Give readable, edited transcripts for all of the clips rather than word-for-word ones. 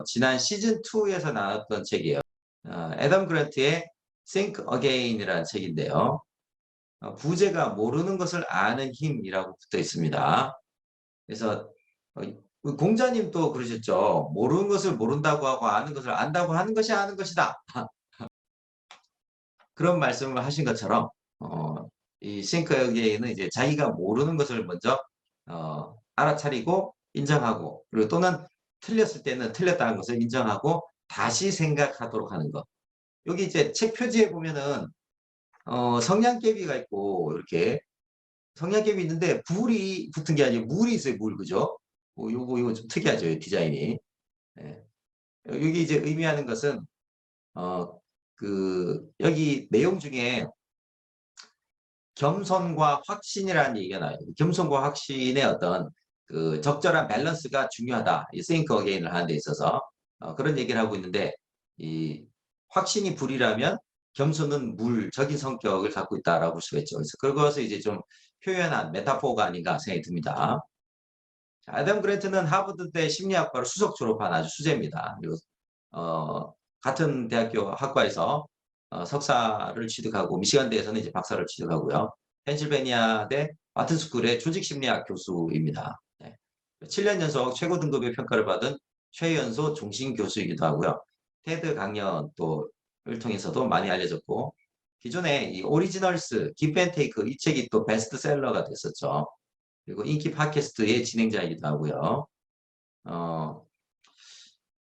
지난 시즌2에서 나왔던 책이에요. 애덤 그랜트의 Think Again이라는 책인데요. 부제가 모르는 것을 아는 힘이라고 붙어 있습니다. 그래서 공자님 또 그러셨죠. 모르는 것을 모른다고 하고 아는 것을 안다고 하는 것이 아는 것이다. 그런 말씀을 하신 것처럼 이 Think Again은 이제 자기가 모르는 것을 먼저 알아차리고 인정하고, 그리고 또는 틀렸을 때는 틀렸다는 것을 인정하고 다시 생각하도록 하는 것. 여기 이제 책 표지에 보면은 성냥개비가 있고, 이렇게 성냥개비 있는데 불이 붙은 게 아니고 물이 있어요. 물, 그죠? 요거 좀 특이하죠, 디자인이. 예. 여기 이제 의미하는 것은 여기 내용 중에 겸손과 확신이라는 얘기가 나와요. 겸손과 확신의 어떤 그 적절한 밸런스가 중요하다. 이 think again을 하는 데 있어서 그런 얘기를 하고 있는데, 이 확신이 불이라면 겸손은 물적인 성격을 갖고 있다라고 볼 수가 있죠. 그래서 그것을 이제 좀 표현한 메타포가 아닌가 생각이 듭니다. 애덤 그랜트는 하버드대 심리학과를 수석 졸업한 아주 수재입니다. 그리고 같은 대학교 학과에서 석사를 취득하고, 미시간대에서는 이제 박사를 취득하고요. 펜실베니아대 와튼스쿨의 조직심리학 교수입니다. 네. 7년 연속 최고 등급의 평가를 받은 최연소 종신 교수이기도 하고요. 테드 강연 또를 통해서도 많이 알려졌고, 기존에 이 오리지널스, 깁앤테이크 이 책이 또 베스트셀러가 됐었죠. 그리고 인기 팟캐스트의 진행자이기도 하고요.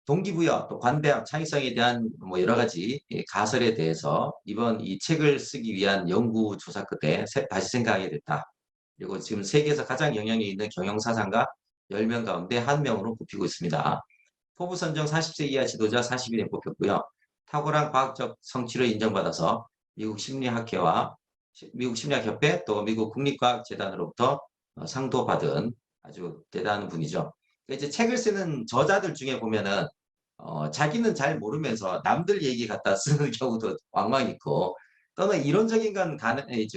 동기부여, 또 관대함, 창의성에 대한 뭐 여러 가지 가설에 대해서 이번 이 책을 쓰기 위한 연구 조사 끝에 다시 생각하게 됐다. 그리고 지금 세계에서 가장 영향이 있는 경영사상가 10명 가운데 1명으로 꼽히고 있습니다. 포브 선정 40세 이하 지도자 40인에 뽑혔고요. 탁월한 과학적 성취를 인정받아서 미국 심리학협회 또 미국 국립과학재단으로부터 상도 받은 아주 대단한 분이죠. 이제 책을 쓰는 저자들 중에 보면은 자기는 잘 모르면서 남들 얘기 갖다 쓰는 경우도 왕왕 있고, 또는 이론적인 건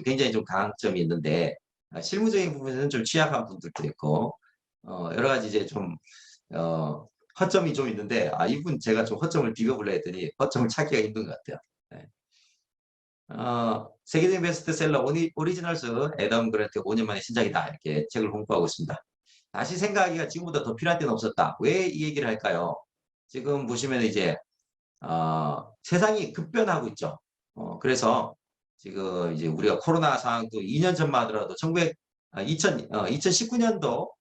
굉장히 좀 강점이 있는데 실무적인 부분에서는 좀 취약한 분들도 있고, 여러 가지 이제 좀 허점이 좀 있는데, 이분 제가 좀 허점을 비벼보려 했더니 허점을 찾기가 힘든 것 같아요. 네. 세계적인 베스트셀러 오리지널스 애덤 그랜트 5년 만에 신작이다, 이렇게 책을 홍보하고 있습니다. 다시 생각하기가 지금보다 더 필요할 때는 없었다. 왜 이 얘기를 할까요? 지금 보시면 이제 세상이 급변하고 있죠. 그래서 지금 이제 우리가 코로나 상황도 2년 전만 하더라도 2019년도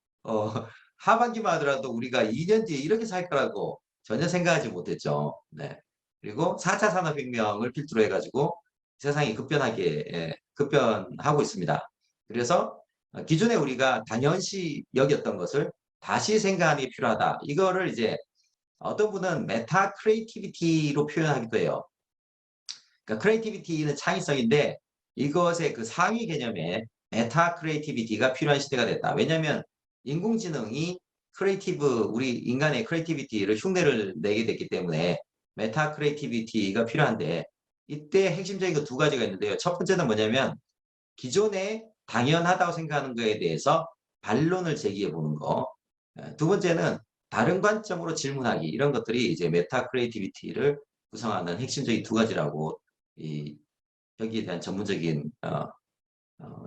하반기만 하더라도 우리가 2년 뒤에 이렇게 살 거라고 전혀 생각하지 못했죠. 네. 그리고 4차 산업혁명을 필두로 해가지고 세상이 급변하고 있습니다. 그래서 기존에 우리가 당연시 여겼던 것을 다시 생각하는 게 필요하다. 이거를 이제 어떤 분은 메타 크리에이티비티로 표현하기도 해요. 그러니까 크리에이티비티는 창의성인데 이것의 그 상위 개념에 메타 크리에이티비티가 필요한 시대가 됐다. 왜냐하면 인공지능이 우리 인간의 크리에이티비티를 흉내를 내게 됐기 때문에 메타 크리에이티비티가 필요한데, 이때 핵심적인 거 두 가지가 있는데요. 첫 번째는 뭐냐면 기존에 당연하다고 생각하는 거에 대해서 반론을 제기해 보는 거. 두 번째는 다른 관점으로 질문하기. 이런 것들이 이제 메타 크리에이티비티를 구성하는 핵심적인 두 가지라고 여기에 대한 전문적인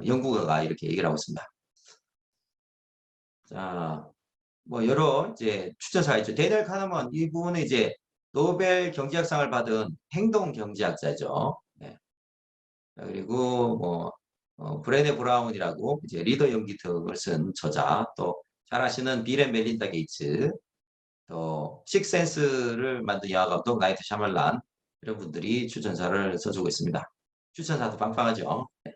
연구가가 이렇게 얘기를 하고 있습니다. 자, 뭐 여러 이제 추천사가 있죠. 데니얼 카너먼, 이분은 이제 노벨 경제학상을 받은 행동 경제학자죠. 네. 그리고 뭐 브레네 브라운이라고 이제 리더 연기 등을 쓴 저자, 또 잘 아시는 빌 앤 멜린다 게이츠, 또 식센스를 만든 영화 감독 나이트 샤말란, 이런 분들이 추천사를 써주고 있습니다. 추천사도 빵빵하죠. 네.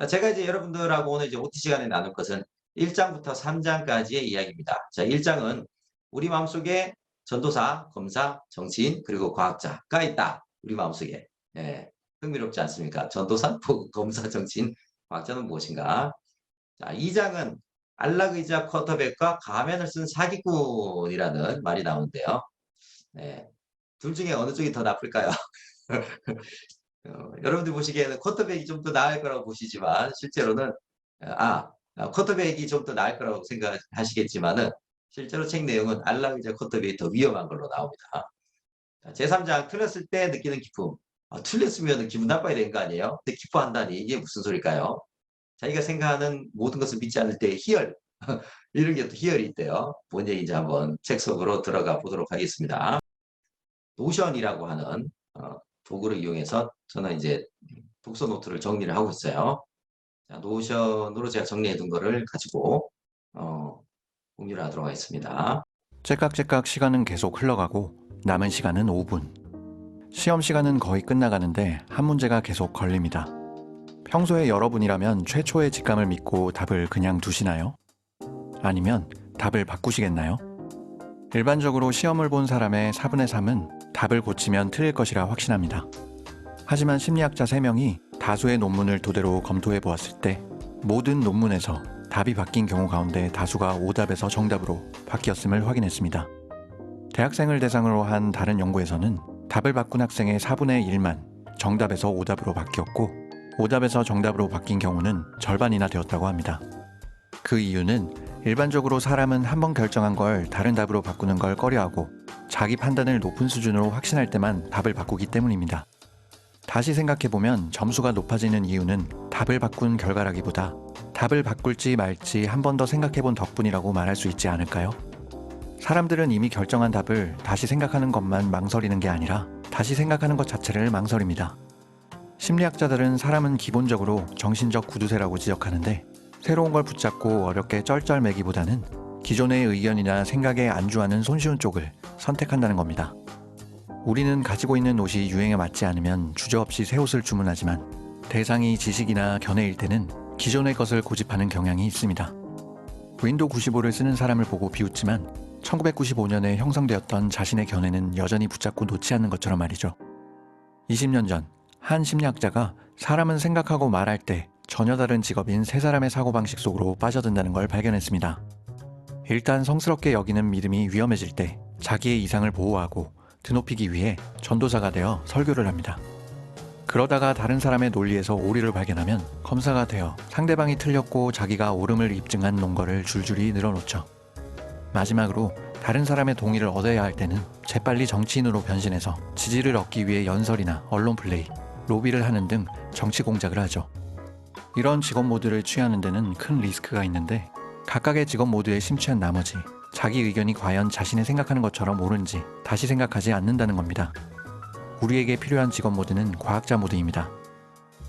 제가 이제 여러분들하고 오늘 이제 OT 시간에 나눌 것은 1장부터 3장까지의 이야기입니다. 자, 1장은 우리 마음속에 전도사, 검사, 정치인, 그리고 과학자가 있다. 우리 마음속에. 네. 흥미롭지 않습니까? 전도사, 검사, 정치인, 과학자는 무엇인가? 자, 2장은 안락의자 쿼터백과 가면을 쓴 사기꾼이라는 말이 나오는데요. 네. 둘 중에 어느 쪽이 더 나쁠까요? 여러분들 보시기에는 쿼터백이 좀 더 나을 거라고 보시지만, 실제로는 쿼터백이 좀 더 나을 거라고 생각하시겠지만은, 실제로 책 내용은 알라위자 코터비의 더 위험한 걸로 나옵니다. 제3장 틀렸을 때 느끼는 기쁨. 틀렸으면 기분 나빠야 되는 거 아니에요? 근데 기뻐한다니 이게 무슨 소릴까요? 자기가 생각하는 모든 것을 믿지 않을 때 희열 이런 게 또 희열이 있대요. 뭔 얘기인지 한번 책 속으로 들어가 보도록 하겠습니다. 노션이라고 하는 도구를 이용해서 저는 이제 독서 노트를 정리를 하고 있어요. 자, 노션으로 제가 정리해 둔 거를 가지고 공유를 하도록 하겠습니다. 째깍째깍 시간은 계속 흘러가고 남은 시간은 5분. 시험 시간은 거의 끝나가는데 한 문제가 계속 걸립니다. 평소에 여러분이라면 최초의 직감을 믿고 답을 그냥 두시나요? 아니면 답을 바꾸시겠나요? 일반적으로 시험을 본 사람의 4분의 3은 답을 고치면 틀릴 것이라 확신합니다. 하지만 심리학자 3명이 다수의 논문을 토대로 검토해 보았을 때 모든 논문에서 답이 바뀐 경우 가운데 다수가 오답에서 정답으로 바뀌었음을 확인했습니다. 대학생을 대상으로 한 다른 연구에서는 답을 바꾼 학생의 4분의 1만 정답에서 오답으로 바뀌었고 오답에서 정답으로 바뀐 경우는 절반이나 되었다고 합니다. 그 이유는 일반적으로 사람은 한번 결정한 걸 다른 답으로 바꾸는 걸 꺼려하고 자기 판단을 높은 수준으로 확신할 때만 답을 바꾸기 때문입니다. 다시 생각해보면 점수가 높아지는 이유는 답을 바꾼 결과라기보다 답을 바꿀지 말지 한 번 더 생각해본 덕분이라고 말할 수 있지 않을까요? 사람들은 이미 결정한 답을 다시 생각하는 것만 망설이는 게 아니라 다시 생각하는 것 자체를 망설입니다. 심리학자들은 사람은 기본적으로 정신적 구두쇠라고 지적하는데 새로운 걸 붙잡고 어렵게 쩔쩔매기보다는 기존의 의견이나 생각에 안주하는 손쉬운 쪽을 선택한다는 겁니다. 우리는 가지고 있는 옷이 유행에 맞지 않으면 주저없이 새 옷을 주문하지만 대상이 지식이나 견해일 때는 기존의 것을 고집하는 경향이 있습니다. 윈도우 95를 쓰는 사람을 보고 비웃지만 1995년에 형성되었던 자신의 견해는 여전히 붙잡고 놓지 않는 것처럼 말이죠. 20년 전 한 심리학자가 사람은 생각하고 말할 때 전혀 다른 직업인 세 사람의 사고방식 속으로 빠져든다는 걸 발견했습니다. 일단 성스럽게 여기는 믿음이 위험해질 때 자기의 이상을 보호하고 드높이기 위해 전도사가 되어 설교를 합니다. 그러다가 다른 사람의 논리에서 오류를 발견하면 검사가 되어 상대방이 틀렸고 자기가 옳음을 입증한 논거를 줄줄이 늘어놓죠. 마지막으로 다른 사람의 동의를 얻어야 할 때는 재빨리 정치인으로 변신해서 지지를 얻기 위해 연설이나 언론 플레이, 로비를 하는 등 정치 공작을 하죠. 이런 직업 모드를 취하는 데는 큰 리스크가 있는데 각각의 직업 모드에 심취한 나머지 자기 의견이 과연 자신이 생각하는 것처럼 옳은지 다시 생각하지 않는다는 겁니다. 우리에게 필요한 직업 모드는 과학자 모드입니다.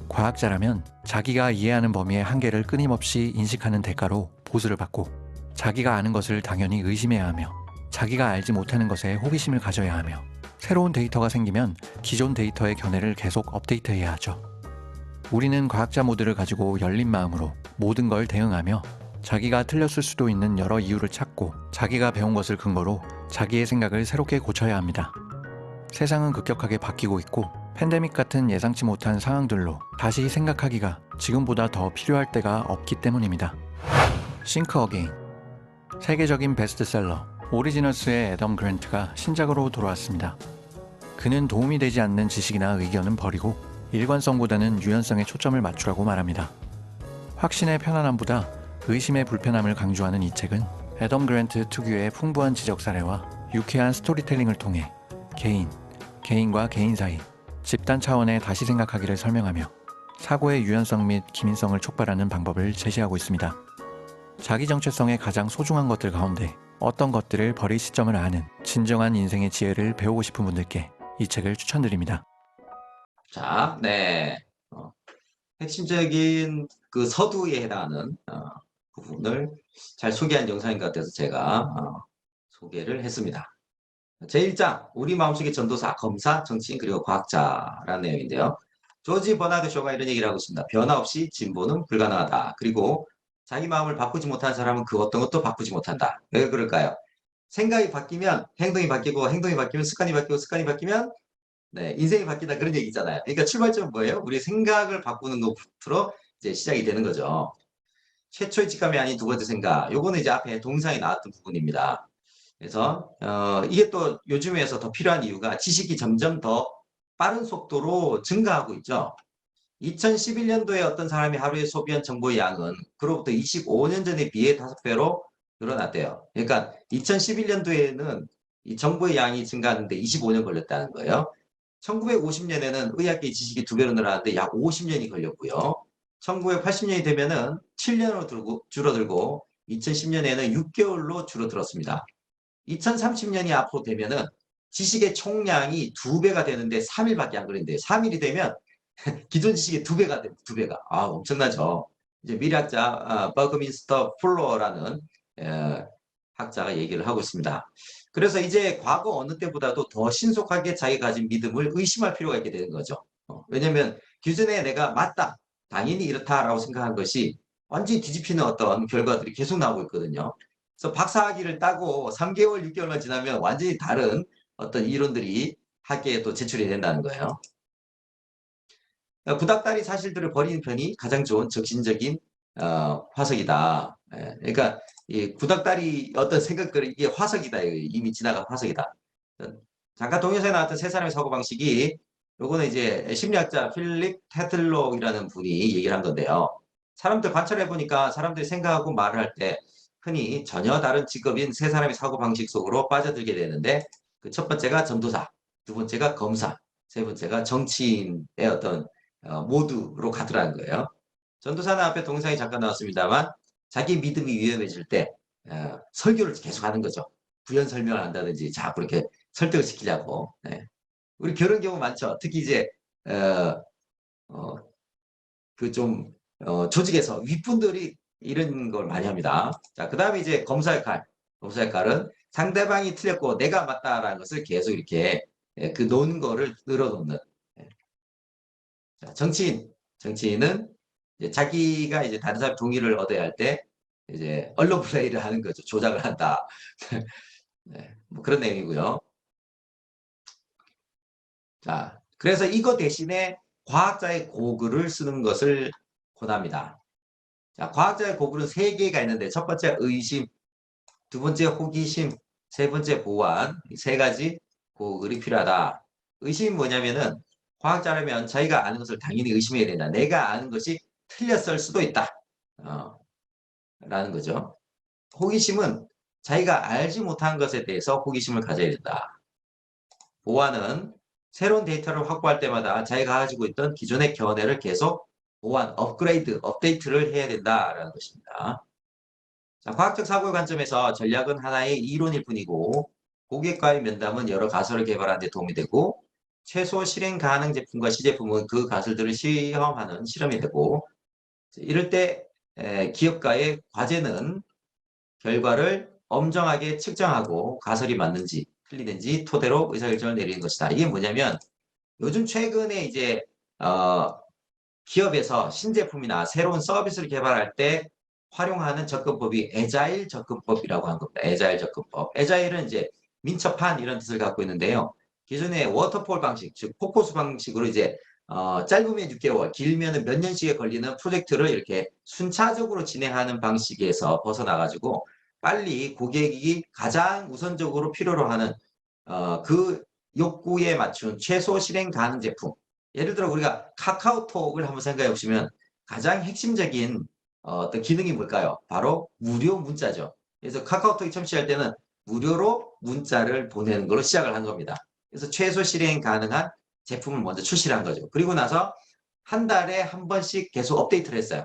과학자라면 자기가 이해하는 범위의 한계를 끊임없이 인식하는 대가로 보수를 받고 자기가 아는 것을 당연히 의심해야 하며 자기가 알지 못하는 것에 호기심을 가져야 하며 새로운 데이터가 생기면 기존 데이터의 견해를 계속 업데이트해야 하죠. 우리는 과학자 모드를 가지고 열린 마음으로 모든 걸 대응하며 자기가 틀렸을 수도 있는 여러 이유를 찾고 자기가 배운 것을 근거로 자기의 생각을 새롭게 고쳐야 합니다. 세상은 급격하게 바뀌고 있고 팬데믹 같은 예상치 못한 상황들로 다시 생각하기가 지금보다 더 필요할 때가 없기 때문입니다. Think Again. 세계적인 베스트셀러 오리지널스의 애덤 그랜트가 신작으로 돌아왔습니다. 그는 도움이 되지 않는 지식이나 의견은 버리고 일관성보다는 유연성에 초점을 맞추라고 말합니다. 확신의 편안함보다 의심의 불편함을 강조하는 이 책은 애덤 그랜트 특유의 풍부한 지적 사례와 유쾌한 스토리텔링을 통해 개인과 개인 사이, 집단 차원의 다시 생각하기를 설명하며 사고의 유연성 및 기민성을 촉발하는 방법을 제시하고 있습니다. 자기 정체성의 가장 소중한 것들 가운데 어떤 것들을 버릴 시점을 아는 진정한 인생의 지혜를 배우고 싶은 분들께 이 책을 추천드립니다. 자, 네. 핵심적인 그 서두에 해당하는 부분을 잘 소개한 영상인 것 같아서 제가 소개를 했습니다. 제1장, 우리 마음속의 전도사, 검사, 정치인, 그리고 과학자라는 내용인데요. 조지 버나드 쇼가 이런 얘기를 하고 있습니다. 변화 없이 진보는 불가능하다. 그리고 자기 마음을 바꾸지 못한 사람은 그 어떤 것도 바꾸지 못한다. 왜 그럴까요? 생각이 바뀌면 행동이 바뀌고 행동이 바뀌면 습관이 바뀌고 습관이 바뀌면 네, 인생이 바뀐다 그런 얘기 있잖아요. 그러니까 출발점은 뭐예요? 우리 생각을 바꾸는 것부터 이제 시작이 되는 거죠. 최초의 직감이 아닌 두 번째 생각. 요거는 이제 앞에 동상이 나왔던 부분입니다. 그래서 이게 또 요즘에서 더 필요한 이유가 지식이 점점 더 빠른 속도로 증가하고 있죠. 2011년도에 어떤 사람이 하루에 소비한 정보의 양은 그로부터 25년 전에 비해 5배로 늘어났대요. 그러니까 2011년도에는 이 정보의 양이 증가하는데 25년 걸렸다는 거예요. 1950년에는 의학계의 지식이 2배로 늘어났는데 약 50년이 걸렸고요. 1980년이 되면은 7년으로 줄어들고 2010년에는 6개월로 줄어들었습니다. 2030년이 앞으로 되면은 지식의 총량이 2배가 되는데 3일밖에 안 걸린대요. 3일이 되면 기존 지식의 2배가 됩니다. 2배가. 아, 엄청나죠. 이제 미래학자 버그민스터 플로어라는 학자가 얘기를 하고 있습니다. 그래서 이제 과거 어느 때보다도 더 신속하게 자기가 가진 믿음을 의심할 필요가 있게 되는 거죠. 왜냐하면 기존에 내가 맞다, 당연히 이렇다라고 생각한 것이 완전히 뒤집히는 어떤 결과들이 계속 나오고 있거든요. 그래서 박사학위를 따고 3개월, 6개월만 지나면 완전히 다른 어떤 이론들이 학계에 또 제출이 된다는 거예요. 구닥다리 사실들을 버리는 편이 가장 좋은 적신적인 화석이다. 그러니까 이 구닥다리 어떤 생각들이 이게 화석이다. 이미 지나간 화석이다. 잠깐 동영상에 나왔던 세 사람의 사고방식이 요거는 이제 심리학자 필립 테틀록이라는 분이 얘기를 한 건데요. 사람들 관찰해 보니까 사람들이 생각하고 말을 할 때 흔히 전혀 다른 직업인 세 사람의 사고방식 속으로 빠져들게 되는데 그 첫 번째가 전도사, 두 번째가 검사, 세 번째가 정치인의 어떤 모두로 가더라는 거예요. 전도사는 앞에 동영상이 잠깐 나왔습니다만 자기 믿음이 위험해질 때 설교를 계속 하는 거죠. 부연 설명을 한다든지 자꾸 이렇게 설득을 시키려고. 네. 우리 그런 경우 많죠. 특히 이제 어, 어, 그좀 조직에서 윗분들이 이런 걸 많이 합니다. 자, 그 다음에 이제 검사의 칼. 검사의 칼은 상대방이 틀렸고 내가 맞다라는 것을 계속 이렇게 그 놓은 거를 늘어놓는. 자, 정치인은 이제 자기가 이제 다른 사람 동의를 얻어야 할 때 이제 언론 플레이를 하는 거죠. 조작을 한다. 네, 뭐 그런 내용이고요. 자, 그래서 이거 대신에 과학자의 고글을 쓰는 것을 권합니다. 자, 과학자의 고글은 세 개가 있는데 첫 번째 의심, 두 번째 호기심, 세 번째 보완, 이 세 가지 고글이 필요하다. 의심이 뭐냐면은 과학자라면 자기가 아는 것을 당연히 의심해야 된다. 내가 아는 것이 틀렸을 수도 있다. 어, 라는 거죠. 호기심은 자기가 알지 못한 것에 대해서 호기심을 가져야 된다. 보완은 새로운 데이터를 확보할 때마다 자기가 가지고 있던 기존의 견해를 계속 보완, 업그레이드, 업데이트를 해야 된다라는 것입니다. 자, 과학적 사고의 관점에서 전략은 하나의 이론일 뿐이고 고객과의 면담은 여러 가설을 개발하는 데 도움이 되고 최소 실행 가능 제품과 시제품은 그 가설들을 시험하는 실험이 되고 이럴 때 기업가의 과제는 결과를 엄정하게 측정하고 가설이 맞는지 틀리는지 토대로 의사결정을 내리는 것이다. 이게 뭐냐면 요즘 최근에 이제 기업에서 신제품이나 새로운 서비스를 개발할 때 활용하는 접근법이 애자일 접근법이라고 하는 겁니다. 애자일 접근법. 애자일은 이제 민첩한 이런 뜻을 갖고 있는데요. 기존의 워터폴 방식, 즉 포커스 방식으로 이제 짧으면 6개월, 길면은 몇 년씩에 걸리는 프로젝트를 이렇게 순차적으로 진행하는 방식에서 벗어나가지고 빨리 고객이 가장 우선적으로 필요로 하는 그 욕구에 맞춘 최소 실행 가능 제품. 예를 들어 우리가 카카오톡을 한번 생각해 보시면 가장 핵심적인 어떤 기능이 뭘까요? 바로 무료 문자죠. 그래서 카카오톡이 출시할 때는 무료로 문자를 보내는 걸로 시작을 한 겁니다. 그래서 최소 실행 가능한 제품을 먼저 출시한 거죠. 그리고 나서 한 달에 한 번씩 계속 업데이트를 했어요.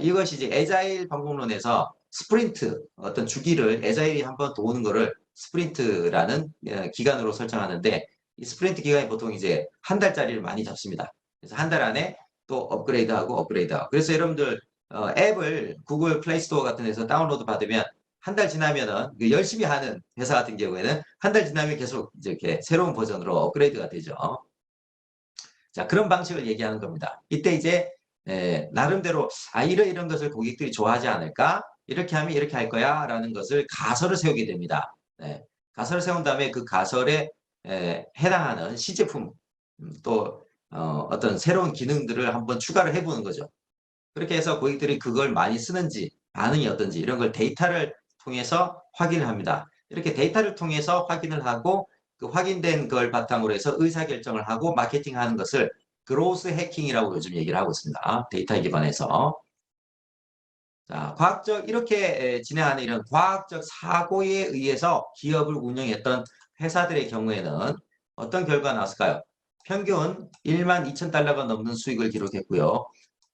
이것이 이제 애자일 방법론에서 스프린트 어떤 주기를 애자일이 한 번 도는 거를 스프린트라는 기간으로 설정하는데 이 스프린트 기간이 보통 이제 한 달짜리를 많이 잡습니다. 그래서 한 달 안에 또 업그레이드하고 업그레이드하고 그래서 여러분들 앱을 구글 플레이 스토어 같은 데서 다운로드 받으면 한 달 지나면은 열심히 하는 회사 같은 경우에는 한 달 지나면 계속 이렇게 새로운 버전으로 업그레이드가 되죠. 자, 그런 방식을 얘기하는 겁니다. 이때 이제 나름대로 이런 것을 고객들이 좋아하지 않을까? 이렇게 하면 이렇게 할 거야 라는 것을 가설을 세우게 됩니다. 가설을 세운 다음에 그 가설에 해당하는 시제품 또 어떤 새로운 기능들을 한번 추가를 해보는 거죠. 그렇게 해서 고객들이 그걸 많이 쓰는지 반응이 어떤지 이런 걸 데이터를 통해서 확인을 합니다. 이렇게 데이터를 통해서 확인을 하고 그 확인된 걸 바탕으로 해서 의사결정을 하고 마케팅하는 것을 그로스 해킹이라고 요즘 얘기를 하고 있습니다. 데이터 기반에서. 자, 이렇게 진행하는 이런 과학적 사고에 의해서 기업을 운영했던 회사들의 경우에는 어떤 결과가 나왔을까요? 평균 1만 2천 달러가 넘는 수익을 기록했고요.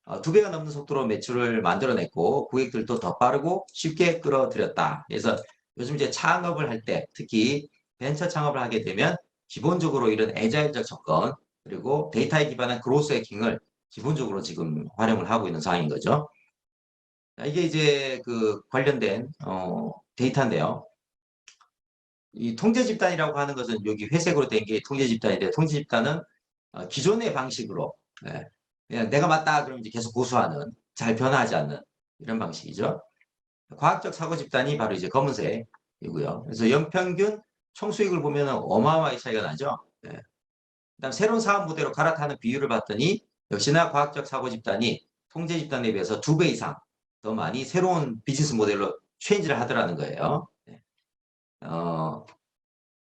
2배가 넘는 속도로 매출을 만들어냈고 고객들도 더 빠르고 쉽게 끌어들였다. 그래서 요즘 이제 창업을 할 때 특히 벤처 창업을 하게 되면 기본적으로 이런 애자일적 접근 그리고 데이터에 기반한 그로스 해킹을 기본적으로 지금 활용을 하고 있는 상황인 거죠. 이게 이제 그 관련된 데이터인데요. 이 통제 집단이라고 하는 것은 여기 회색으로 된 게 통제 집단인데 통제 집단은 기존의 방식으로 예, 그냥 내가 맞다 그러면 이제 계속 고수하는 잘 변화하지 않는 이런 방식이죠. 과학적 사고 집단이 바로 이제 검은색이고요. 그래서 연평균 총수익을 보면 어마어마하게 차이가 나죠. 예. 그다음 새로운 사업 모델로 갈아타는 비율을 봤더니 역시나 과학적 사고 집단이 통제 집단에 비해서 2배 이상 더 많이 새로운 비즈니스 모델로 체인지를 하더라는 거예요. 예.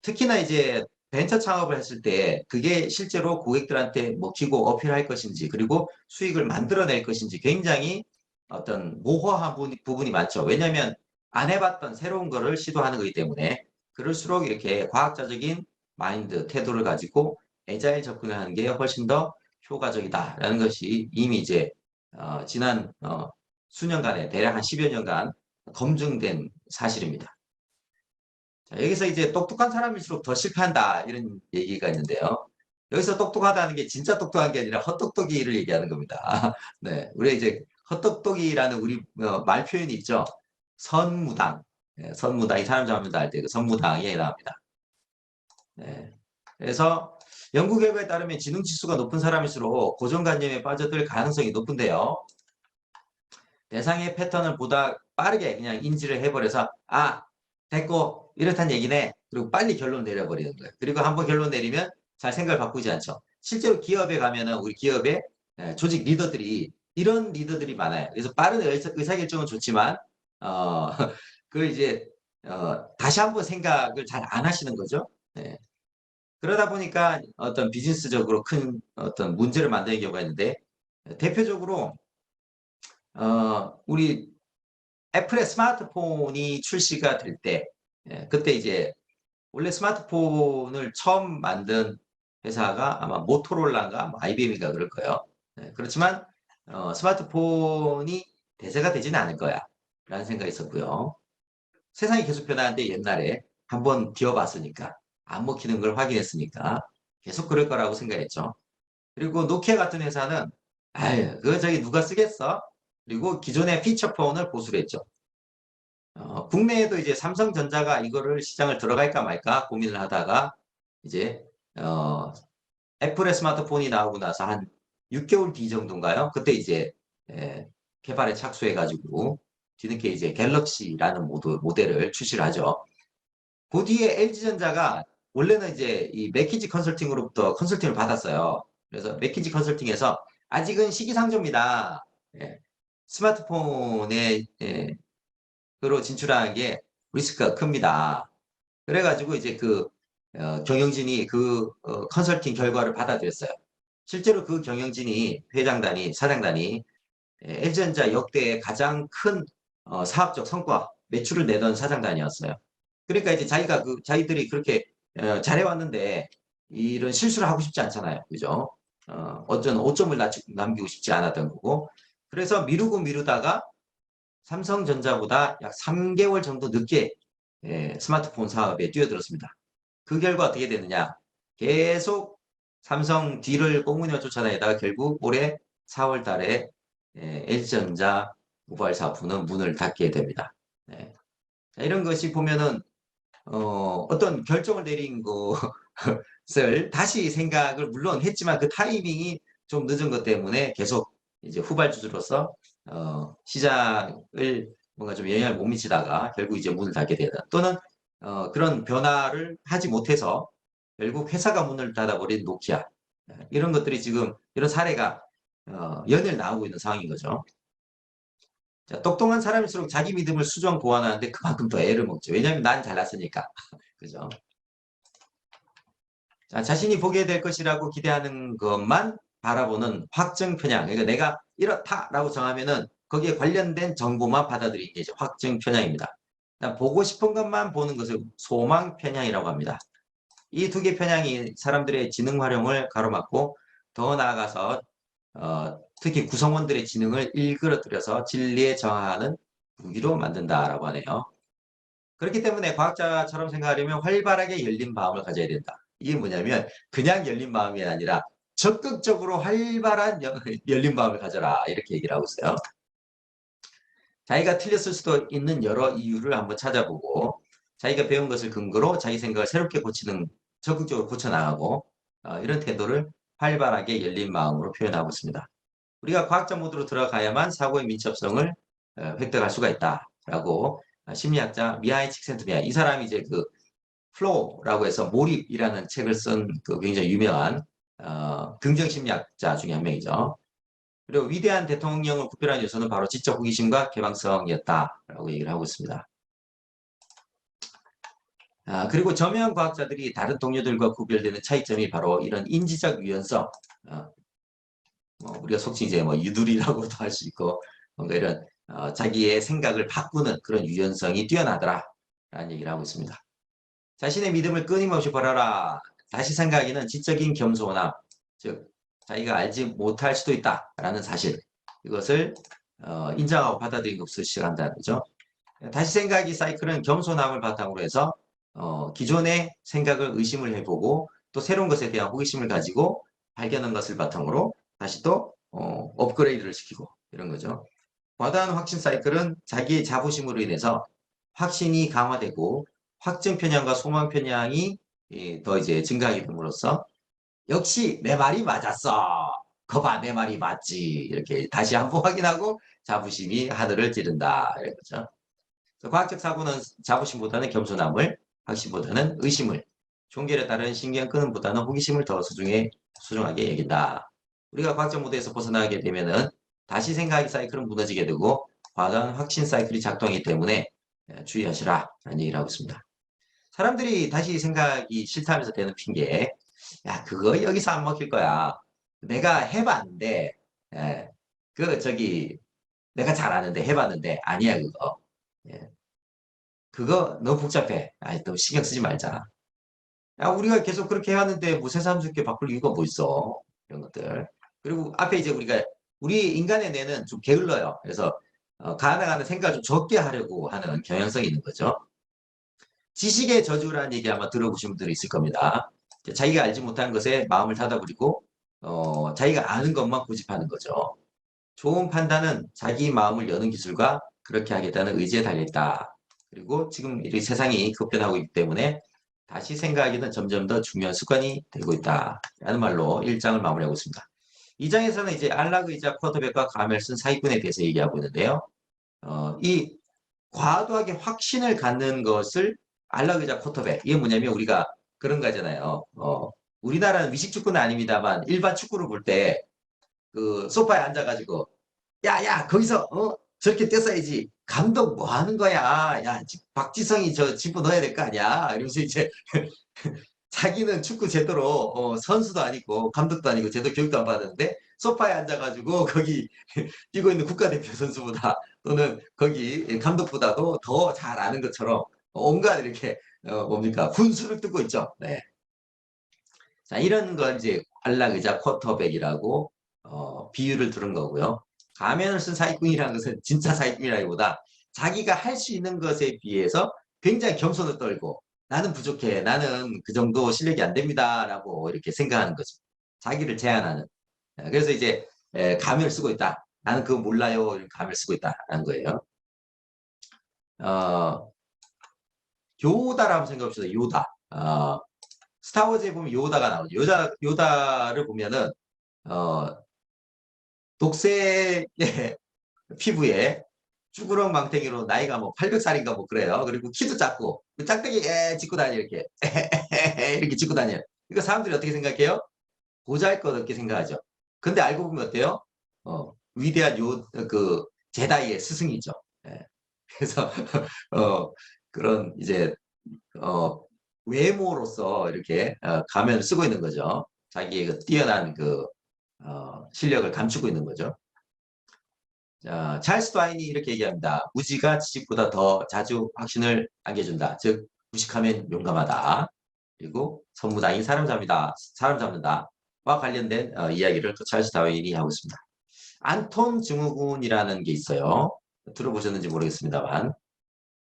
특히나 이제 벤처 창업을 했을 때 그게 실제로 고객들한테 먹히고 어필할 것인지 그리고 수익을 만들어낼 것인지 굉장히 어떤 모호한 부분이 많죠. 왜냐하면 안 해봤던 새로운 거를 시도하는 거기 때문에 그럴수록 이렇게 과학자적인 마인드, 태도를 가지고 애자일 접근을 하는 게 훨씬 더 효과적이다라는 것이 이미 이제 지난 수년간에 대략 한 10여 년간 검증된 사실입니다. 자, 여기서 이제 똑똑한 사람일수록 더 실패한다 이런 얘기가 있는데요. 여기서 똑똑하다는 게 진짜 똑똑한 게 아니라 헛똑똑이를 얘기하는 겁니다. 네, 우리 이제 헛똑똑이라는 우리 말 표현이 있죠. 선무당, 네, 선무당이 사람 잡는다 할 때 그 선무당이 나옵니다. 네, 그래서 연구 결과에 따르면 지능 지수가 높은 사람일수록 고정관념에 빠져들 가능성이 높은데요. 대상의 패턴을 보다 빠르게 그냥 인지를 해버려서 됐고 이렇다는 얘기네. 그리고 빨리 결론 내려버리는 거예요. 그리고 한번 결론 내리면 잘 생각을 바꾸지 않죠. 실제로 기업에 가면은 우리 기업의 조직 리더들이 이런 리더들이 많아요. 그래서 빠른 의사결정은 좋지만 그걸 이제 다시 한번 생각을 잘 안 하시는 거죠. 네. 그러다 보니까 어떤 비즈니스적으로 큰 어떤 문제를 만드는 경우가 있는데 대표적으로 우리 애플의 스마트폰이 출시가 될 때, 그때 이제 원래 스마트폰을 처음 만든 회사가 아마 모토로라인가 뭐 IBM인가 그럴 거예요. 그렇지만 스마트폰이 대세가 되지는 않을 거야 라는 생각이 있었고요. 세상이 계속 변하는데 옛날에 한번 기어봤으니까 안 먹히는 걸 확인했으니까 계속 그럴 거라고 생각했죠. 그리고 노키아 같은 회사는 아유 그거 저기 누가 쓰겠어? 그리고 기존의 피처폰을 보수를 했죠. 국내에도 이제 삼성전자가 이거를 시장을 들어갈까 말까 고민을 하다가 이제 애플의 스마트폰이 나오고 나서 한 6개월 뒤 정도인가요? 그때 이제 개발에 착수해가지고 뒤늦게 이제 갤럭시라는 모델을 출시를 하죠. 그 뒤에 LG전자가 원래는 이제 이 맥킨지 컨설팅으로부터 컨설팅을 받았어요. 그래서 맥킨지 컨설팅에서 아직은 시기상조입니다. 스마트폰에 으로 진출하는 게 리스크가 큽니다. 그래가지고 이제 그 경영진이 그 컨설팅 결과를 받아들였어요. 실제로 그 경영진이 회장단이 사장단이 LG전자 역대 가장 큰 사업적 성과 매출을 내던 사장단이었어요. 그러니까 이제 자기들이 그렇게 잘해왔는데 이런 실수를 하고 싶지 않잖아요. 그죠? 어쩐 오점을 남기고 싶지 않았던 거고. 그래서 미루다가 삼성전자보다 약 3개월 정도 늦게 스마트폰 사업에 뛰어들었습니다. 그 결과 어떻게 됐느냐? 계속 삼성 뒤를 꽁무니와 쫓아다니다가 결국 올해 4월 달에 LG전자 모바일 사업부는 문을 닫게 됩니다. 네. 이런 것이 보면은 어떤 결정을 내린 것을 다시 생각을 물론 했지만 그 타이밍이 좀 늦은 것 때문에 계속 이제 후발주주로서 시장을 뭔가 좀 영향을 못 미치다가 결국 이제 문을 닫게 되다. 또는 그런 변화를 하지 못해서 결국 회사가 문을 닫아버린 노키아. 이런 것들이 지금 이런 사례가 연일 나오고 있는 상황인 거죠. 자, 똑똑한 사람일수록 자기 믿음을 수정 보완하는데 그만큼 더 애를 먹죠. 왜냐하면 난 잘났으니까. 그죠? 자, 자신이 보게 될 것이라고 기대하는 것만 바라보는 확정 편향. 그러니까 내가 이렇다라고 정하면은 거기에 관련된 정보만 받아들이는 게 이제 확증 편향입니다. 보고 싶은 것만 보는 것을 소망 편향이라고 합니다. 이 두 개 편향이 사람들의 지능 활용을 가로막고 더 나아가서 특히 구성원들의 지능을 일그러뜨려서 진리에 저항하는 무기로 만든다라고 하네요. 그렇기 때문에 과학자처럼 생각하려면 활발하게 열린 마음을 가져야 된다. 이게 뭐냐면 그냥 열린 마음이 아니라 적극적으로 활발한 열린 마음을 가져라 이렇게 얘기를 하고 있어요. 자기가 틀렸을 수도 있는 여러 이유를 한번 찾아보고 자기가 배운 것을 근거로 자기 생각을 새롭게 고치는 적극적으로 고쳐나가고 이런 태도를 활발하게 열린 마음으로 표현하고 있습니다. 우리가 과학자 모드로 들어가야만 사고의 민첩성을 획득할 수가 있다라고 심리학자 미하일 칙센트미하 이 사람이 이제 그 플로우라고 해서 몰입이라는 책을 쓴 그 굉장히 유명한 긍정 심리학자 중에 한 명이죠. 그리고 위대한 대통령을 구별한 요소는 바로 지적 호기심과 개방성이었다라고 얘기를 하고 있습니다. 그리고 저명 과학자들이 다른 동료들과 구별되는 차이점이 바로 이런 인지적 유연성, 우리가 속칭 이제 뭐 유두리라고도 할 수 있고 뭔가 이런 자기의 생각을 바꾸는 그런 유연성이 뛰어나더라라는 얘기를 하고 있습니다. 자신의 믿음을 끊임없이 벌여라. 다시 생각하기는 지적인 겸손함, 즉 자기가 알지 못할 수도 있다라는 사실 이것을 인정하고 받아들이는 것을 시작한다는 거죠. 다시 생각하기 사이클은 겸손함을 바탕으로 해서 기존의 생각을 의심을 해보고 또 새로운 것에 대한 호기심을 가지고 발견한 것을 바탕으로 다시 또 업그레이드를 시키고 이런 거죠. 과다한 확신 사이클은 자기의 자부심으로 인해서 확신이 강화되고 확증 편향과 소망 편향이 더 이제 증가하게 됨으로써 역시 내 말이 맞았어. 거봐 내 말이 맞지. 이렇게 다시 한번 확인하고 자부심이 하늘을 찌른다. 이런 거죠. 과학적 사고는 자부심보다는 겸손함을, 확신보다는 의심을, 종결에 따른 신경 끄는보다는 호기심을 더 소중하게 여긴다. 우리가 과학적 모드에서 벗어나게 되면은 다시 생각하기 사이클은 무너지게 되고 과다한 확신 사이클이 작동하기 때문에 주의하시라 라는 얘기를 하고 있습니다. 사람들이 다시 생각이 싫다면서 대는 핑계, 야 그거 여기서 안 먹힐 거야. 내가 해봤는데 저기 내가 잘 아는데 해봤는데 아니야 그거. 예. 그거 너무 복잡해. 아이, 또 신경 쓰지 말자. 야, 우리가 계속 그렇게 해왔는데 뭐 새삼스럽게 바꿀 이유가 뭐 있어. 이런 것들. 그리고 앞에 이제 우리 인간의 뇌는 좀 게을러요. 그래서 가능한 생각을 좀 적게 하려고 하는 경향성이 있는 거죠. 지식의 저주라는 얘기 아마 들어보신 분들이 있을 겁니다. 자기가 알지 못하는 것에 마음을 닫아버리고 자기가 아는 것만 고집하는 거죠. 좋은 판단은 자기 마음을 여는 기술과 그렇게 하겠다는 의지에 달려있다. 그리고 지금 이 세상이 급변하고 있기 때문에 다시 생각하기는 점점 더 중요한 습관이 되고 있다. 라는 말로 1장을 마무리하고 있습니다. 2장에서는 이제 안락의자 쿼터백과 가멜슨 사기꾼에 대해서 얘기하고 있는데요. 이 과도하게 확신을 갖는 것을 안락의자 쿼터백. 이게 뭐냐면 우리가 그런 거잖아요. 우리나라는 미식축구는 아닙니다만 일반 축구를 볼 때 그 소파에 앉아가지고 야야 거기서 저렇게 뗐어야지 감독 뭐 하는 거야 야 박지성이 저 집어넣어야 될 거 아니야 이러면서 이제 자기는 축구 제대로 선수도 아니고 감독도 아니고 제대로 교육도 안 받았는데 소파에 앉아가지고 거기 뛰고 있는 국가대표 선수보다 또는 거기 감독보다도 더 잘 아는 것처럼 온갖 이렇게 뭡니까 훈수를 두고 있죠. 네. 자 이런 걸 이제 안락의자 쿼터백이라고 비유를 들은 거고요. 가면을 쓴 사기꾼이라는 것은 진짜 사기꾼이라기보다 자기가 할 수 있는 것에 비해서 굉장히 겸손을 떨고 나는 부족해. 나는 그 정도 실력이 안 됩니다. 라고 이렇게 생각하는 거죠. 자기를 제한하는. 그래서 이제 가면을 쓰고 있다. 나는 그거 몰라요. 이런 가면을 쓰고 있다라는 거예요. 요다라고 생각합시다. 요다. 스타워즈에 보면 요다가 나오죠. 요다를 보면은 녹색의 피부에 쭈그렁 망탱이로 나이가 뭐 800살인가 뭐 그래요. 그리고 키도 작고 짝대기 짚고 다니 이렇게 이렇게 짚고 다녀요. 그러니까 사람들이 어떻게 생각해요? 보잘것없게 생각하죠. 근데 알고 보면 어때요? 위대한 그 제다이의 스승이죠. 예. 그래서 그런 이제 외모로서 이렇게 가면을 쓰고 있는 거죠. 자기의 그 뛰어난 그 실력을 감추고 있는 거죠. 자, 찰스 다윈이 이렇게 얘기합니다. 무지가 지식보다 더 자주 확신을 안겨준다. 즉, 무식하면 용감하다. 그리고 선무당이 사람 잡니다. 사람 잡는다. 와 관련된 이야기를 또 찰스 다윈이 하고 있습니다. 안톤 증후군이라는 게 있어요. 들어보셨는지 모르겠습니다만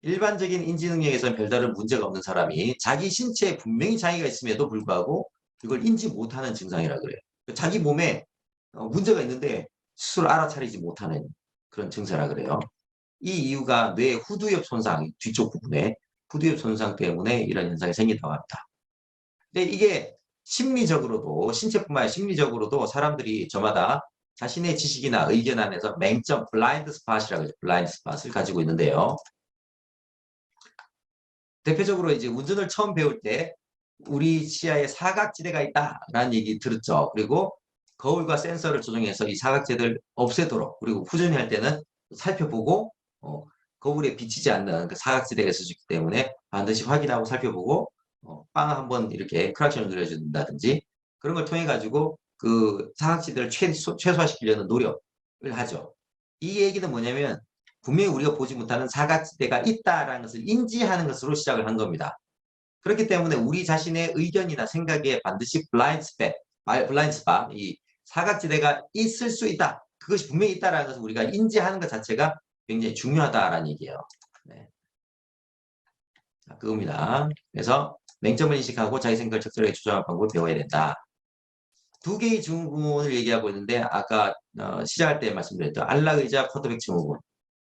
일반적인 인지 능력에서는 별다른 문제가 없는 사람이 자기 신체에 분명히 장애가 있음에도 불구하고 이걸 인지 못하는 증상이라 그래요. 자기 몸에 문제가 있는데 스스로 알아차리지 못하는 그런 증세라 그래요. 이 이유가 뇌 후두엽 손상, 뒤쪽 부분에 후두엽 손상 때문에 이런 현상이 생긴다고 합니다. 근데 이게 심리적으로도 신체뿐만 아니라 심리적으로도 사람들이 저마다 자신의 지식이나 의견 안에서 맹점, 블라인드 스팟이라고 하죠. 블라인드 스팟을 가지고 있는데요. 대표적으로 이제 운전을 처음 배울 때 우리 시야에 사각지대가 있다라는 얘기 들었죠. 그리고 거울과 센서를 조정해서 이 사각지대를 없애도록 그리고 후진을 할 때는 살펴보고 거울에 비치지 않는 그 사각지대가 있기 때문에 반드시 확인하고 살펴보고 빵 한번 이렇게 크락션을 그려준다든지 그런 걸 통해 가지고 그 사각지대를 최소화시키려는 노력을 하죠. 이 얘기는 뭐냐면 분명히 우리가 보지 못하는 사각지대가 있다라는 것을 인지하는 것으로 시작을 한 겁니다. 그렇기 때문에 우리 자신의 의견이나 생각에 반드시 블라인드 스팟, 이 사각지대가 있을 수 있다. 그것이 분명히 있다라는 것을 우리가 인지하는 것 자체가 굉장히 중요하다라는 얘기예요. 네. 자, 그겁니다. 그래서 맹점을 인식하고 자기 생각을 적절하게 조정하는 방법을 배워야 된다. 두 개의 증후군을 얘기하고 있는데 아까 시작할 때 말씀드렸던 안락의자 쿼터백 증후군.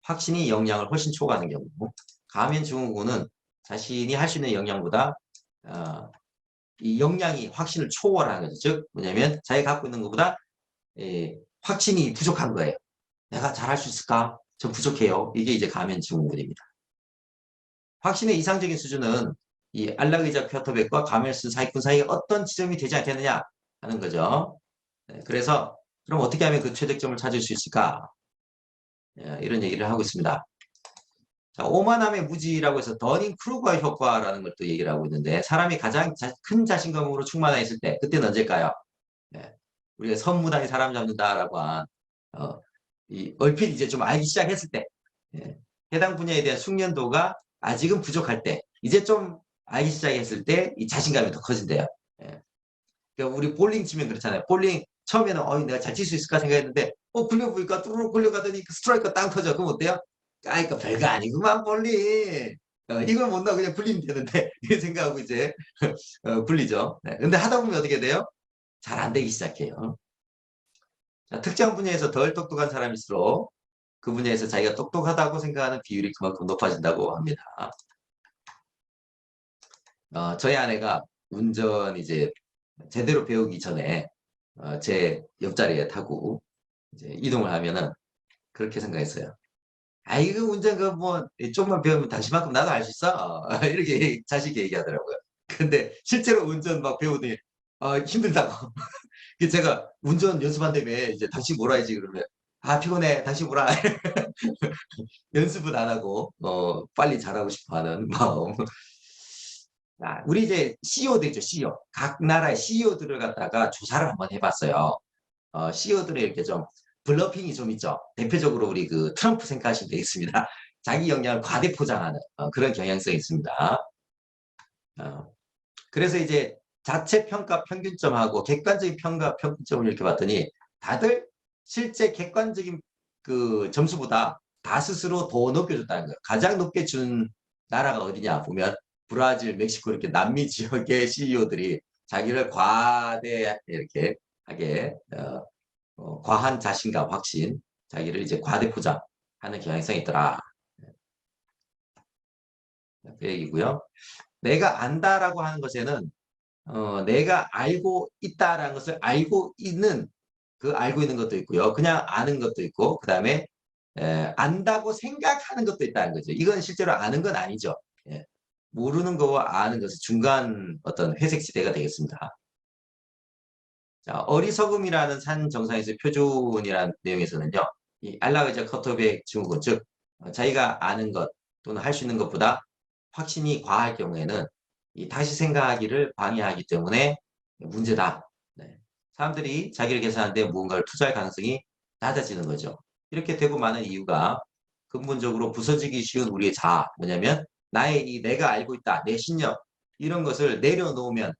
확신이 역량을 훨씬 초과하는 경우. 가면 증후군은 자신이 할 수 있는 역량보다 이 역량이 확신을 초월하는 거죠. 즉 뭐냐면 자기가 갖고 있는 것보다 확신이 부족한 거예요. 내가 잘할 수 있을까? 저 부족해요. 이게 이제 가면 증후군입니다. 확신의 이상적인 수준은 이 안락의자 쿼터백과 가면슨 사기꾼 사이에 어떤 지점이 되지 않겠느냐 하는 거죠. 네, 그래서 그럼 어떻게 하면 그 최적점을 찾을 수 있을까? 이런 얘기를 하고 있습니다. 자, 오만함의 무지라고 해서 더닝 크루거 효과라는 것도 얘기를 하고 있는데 사람이 가장 큰 자신감으로 충만해 있을 때 그때는 언제일까요? 네, 우리가 선무당이 사람 잡는다라고 한 이 얼핏 이제 좀 알기 시작했을 때 예, 해당 분야에 대한 숙련도가 아직은 부족할 때 이제 좀 알기 시작했을 때 이 자신감이 더 커진대요. 예. 그러니까 우리 볼링 치면 그렇잖아요. 볼링 처음에는 내가 잘 칠 수 있을까 생각했는데 굴려보니까 뚜루룩 굴려가더니 그 스트라이크가 땅 터져. 그럼 어때요? 그러니까 별거 아니구만 볼링. 이걸 못 나 그냥 굴리면 되는데 이렇게 생각하고 이제 굴리죠. 네. 근데 하다 보면 어떻게 돼요? 잘 안 되기 시작해요. 자, 특정 분야에서 덜 똑똑한 사람일수록 그 분야에서 자기가 똑똑하다고 생각하는 비율이 그만큼 높아진다고 합니다. 저희 아내가 운전 이제 제대로 배우기 전에 제 옆자리에 타고 이제 이동을 하면은 그렇게 생각했어요. 이거 운전 뭐 좀만 배우면 당신만큼 나도 할 수 있어. 이렇게 자식이 얘기하더라고요. 근데 실제로 운전 막 배우더니 힘들다고. 그래서 제가 운전 연습한다며 이제 당신 뭐라 해야지 그러면 피곤해 당신 뭐라 연습은 안 하고 빨리 잘하고 싶어하는 마음. 우리 이제 CEO도 있죠, CEO. 각 나라의 CEO들을 갖다가 조사를 한번 해봤어요. CEO들의 이렇게 좀 블러핑이 좀 있죠. 대표적으로 우리 그 트럼프 생각하시면 되겠습니다. 자기 역량을 과대 포장하는 그런 경향성이 있습니다. 그래서 이제 자체 평가 평균점하고 객관적인 평가 평균점을 이렇게 봤더니 다들 실제 객관적인 그 점수보다 다 스스로 더 높게 줬다는 거예요. 가장 높게 준 나라가 어디냐 보면 브라질, 멕시코 이렇게 남미 지역의 CEO들이 자기를 과대 이렇게 하게 과한 자신감, 확신, 자기를 이제 과대 포장하는 경향성이 있더라. 그 얘기고요. 내가 안다라고 하는 것에는 내가 알고 있다라는 것을 알고 있는 알고 있는 것도 있고요. 그냥 아는 것도 있고 그 다음에 안다고 생각하는 것도 있다는 거죠. 이건 실제로 아는 건 아니죠. 예. 모르는 거와 아는 것은 중간 어떤 회색 지대가 되겠습니다. 자, 어리석음이라는 산 정상에서 표준이라는 내용에서는요. 이 안락의자 커터백 증후군, 즉 자기가 아는 것 또는 할 수 있는 것보다 확신이 과할 경우에는 이 다시 생각하기를 방해하기 때문에 문제다. 네. 사람들이 자기를 계산하는데 무언가를 투자할 가능성이 낮아지는 거죠. 이렇게 되고 마는 이유가 근본적으로 부서지기 쉬운 우리의 자아, 뭐냐면 나의 이 내가 알고 있다, 내 신념, 이런 것을 내려놓으면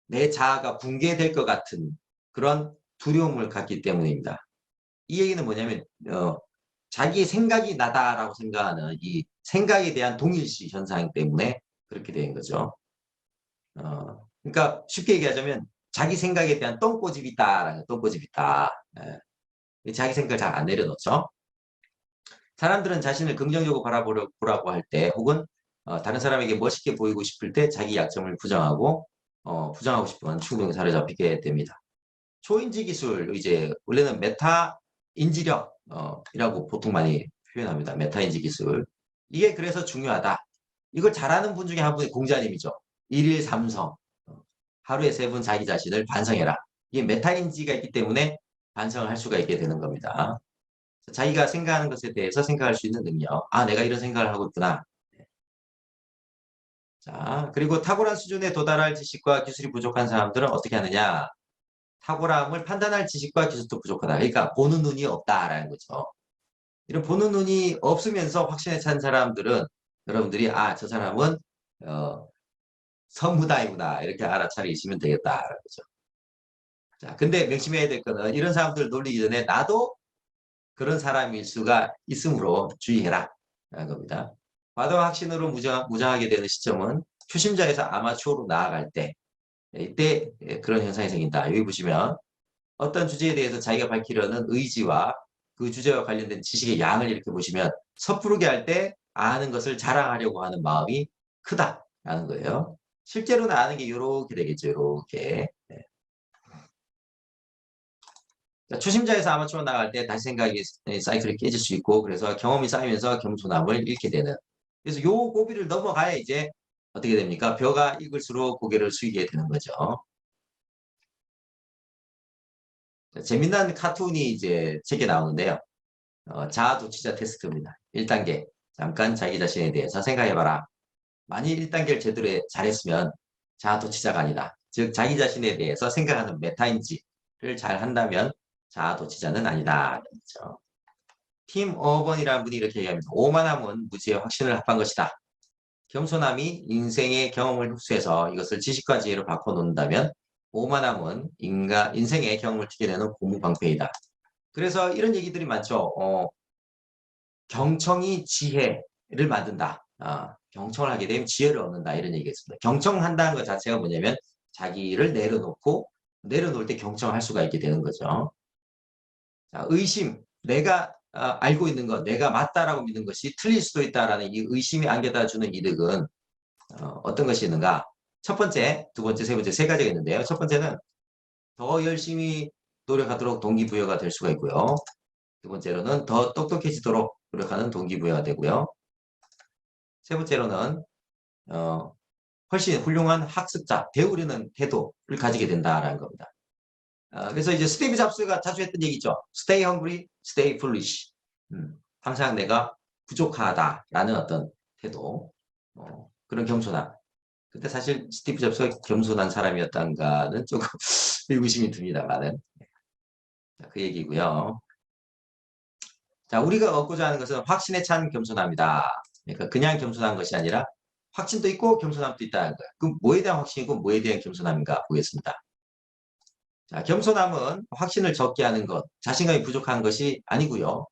내 자아가 붕괴될 것 같은 그런 두려움을 갖기 때문입니다. 이 얘기는 뭐냐면 자기의 생각이 나다라고 생각하는 이 생각에 대한 동일시 현상 때문에 그렇게 된 거죠. 그러니까 쉽게 얘기하자면 자기 생각에 대한 똥꼬집이 있다라는 똥꼬집이 있다. 자기 생각을 잘 안 내려놓죠. 사람들은 자신을 긍정적으로 바라보라고 할 때, 혹은 다른 사람에게 멋있게 보이고 싶을 때 자기 약점을 부정하고 부정하고 싶은 충동에 사로잡히게 됩니다. 초인지 기술, 이제 원래는 메타 인지력 이라고 보통 많이 표현합니다. 메타 인지 기술. 이게 그래서 중요하다. 이걸 잘하는 분 중에 한 분이 공자님이죠. 일일 삼성. 하루에 3번 자기 자신을 반성해라. 이게 메타 인지가 있기 때문에 반성을 할 수가 있게 되는 겁니다. 자기가 생각하는 것에 대해서 생각할 수 있는 능력. 아, 내가 이런 생각을 하고 있구나. 자, 그리고 탁월한 수준에 도달할 지식과 기술이 부족한 사람들은 어떻게 하느냐? 탁월함을 판단할 지식과 기술도 부족하다. 그러니까 보는 눈이 없다라는 거죠. 이런 보는 눈이 없으면서 확신에 찬 사람들은 여러분들이 아, 저 사람은 선무다이구나 이렇게 알아차리시면 되겠다라는 거죠. 자, 근데 명심해야 될 거는 이런 사람들 놀리기 전에 나도 그런 사람일 수가 있으므로 주의해라 라는 겁니다. 과도 확신으로 무장하게 되는 시점은 초심자에서 아마추어로 나아갈 때 이때 그런 현상이 생긴다. 여기 보시면 어떤 주제에 대해서 자기가 밝히려는 의지와 그 주제와 관련된 지식의 양을 이렇게 보시면 섣부르게 할 때 아는 것을 자랑하려고 하는 마음이 크다라는 거예요. 실제로는 아는 게 이렇게 되겠죠. 이렇게. 초심자에서 아마추어 나갈 때 다시 생각이 사이클이 깨질 수 있고 그래서 경험이 쌓이면서 겸손함을 잃게 되는. 그래서 요 고비를 넘어가야 이제 어떻게 됩니까? 벼가 익을수록 고개를 숙이게 되는 거죠. 재미난 카툰이 이제 책에 나오는데요. 자아도취자 테스트입니다. 1단계. 잠깐 자기 자신에 대해서 생각해봐라. 만일 1단계를 제대로 잘했으면 자아도취자가 아니다. 즉 자기 자신에 대해서 생각하는 메타인지를 잘 한다면 자아도취자는 아니다. 그렇죠. 팀 어번이라는 분이 이렇게 얘기합니다. 오만함은 무지의 확신을 합한 것이다. 겸손함이 인생의 경험을 흡수해서 이것을 지식과 지혜로 바꿔놓는다면 오만함은 인생의 경험을 튀겨내는 고무방패이다. 그래서 이런 얘기들이 많죠. 경청이 지혜를 만든다. 경청을 하게 되면 지혜를 얻는다. 이런 얘기가 있습니다. 경청한다는 것 자체가 뭐냐면 자기를 내려놓고 내려놓을 때 경청할 수가 있게 되는 거죠. 자, 의심, 내가 알고 있는 것, 내가 맞다라고 믿는 것이 틀릴 수도 있다라는 이 의심이 안겨다 주는 이득은 어떤 것이 있는가? 첫 번째, 두 번째, 세 번째 세 가지가 있는데요. 첫 번째는 더 열심히 노력하도록 동기부여가 될 수가 있고요. 두 번째로는 더 똑똑해지도록 노력하는 동기부여가 되고요. 세 번째로는 훨씬 훌륭한 학습자, 배우려는 태도를 가지게 된다라는 겁니다. 그래서 이제 스티브 잡스가 자주 했던 얘기죠. Stay hungry, stay foolish. 항상 내가 부족하다라는 어떤 태도, 그런 겸손함. 근데 사실 스티브 잡스가 겸손한 사람이었던가는 조금 의구심이 듭니다만은 그 얘기고요. 자, 우리가 얻고자 하는 것은 확신에 찬 겸손함이다. 그러니까 그냥 겸손한 것이 아니라 확신도 있고 겸손함도 있다는 거예요. 그럼 뭐에 대한 확신이고 뭐에 대한 겸손함인가 보겠습니다. 자, 겸손함은 확신을 적게 하는 것, 자신감이 부족한 것이 아니고요.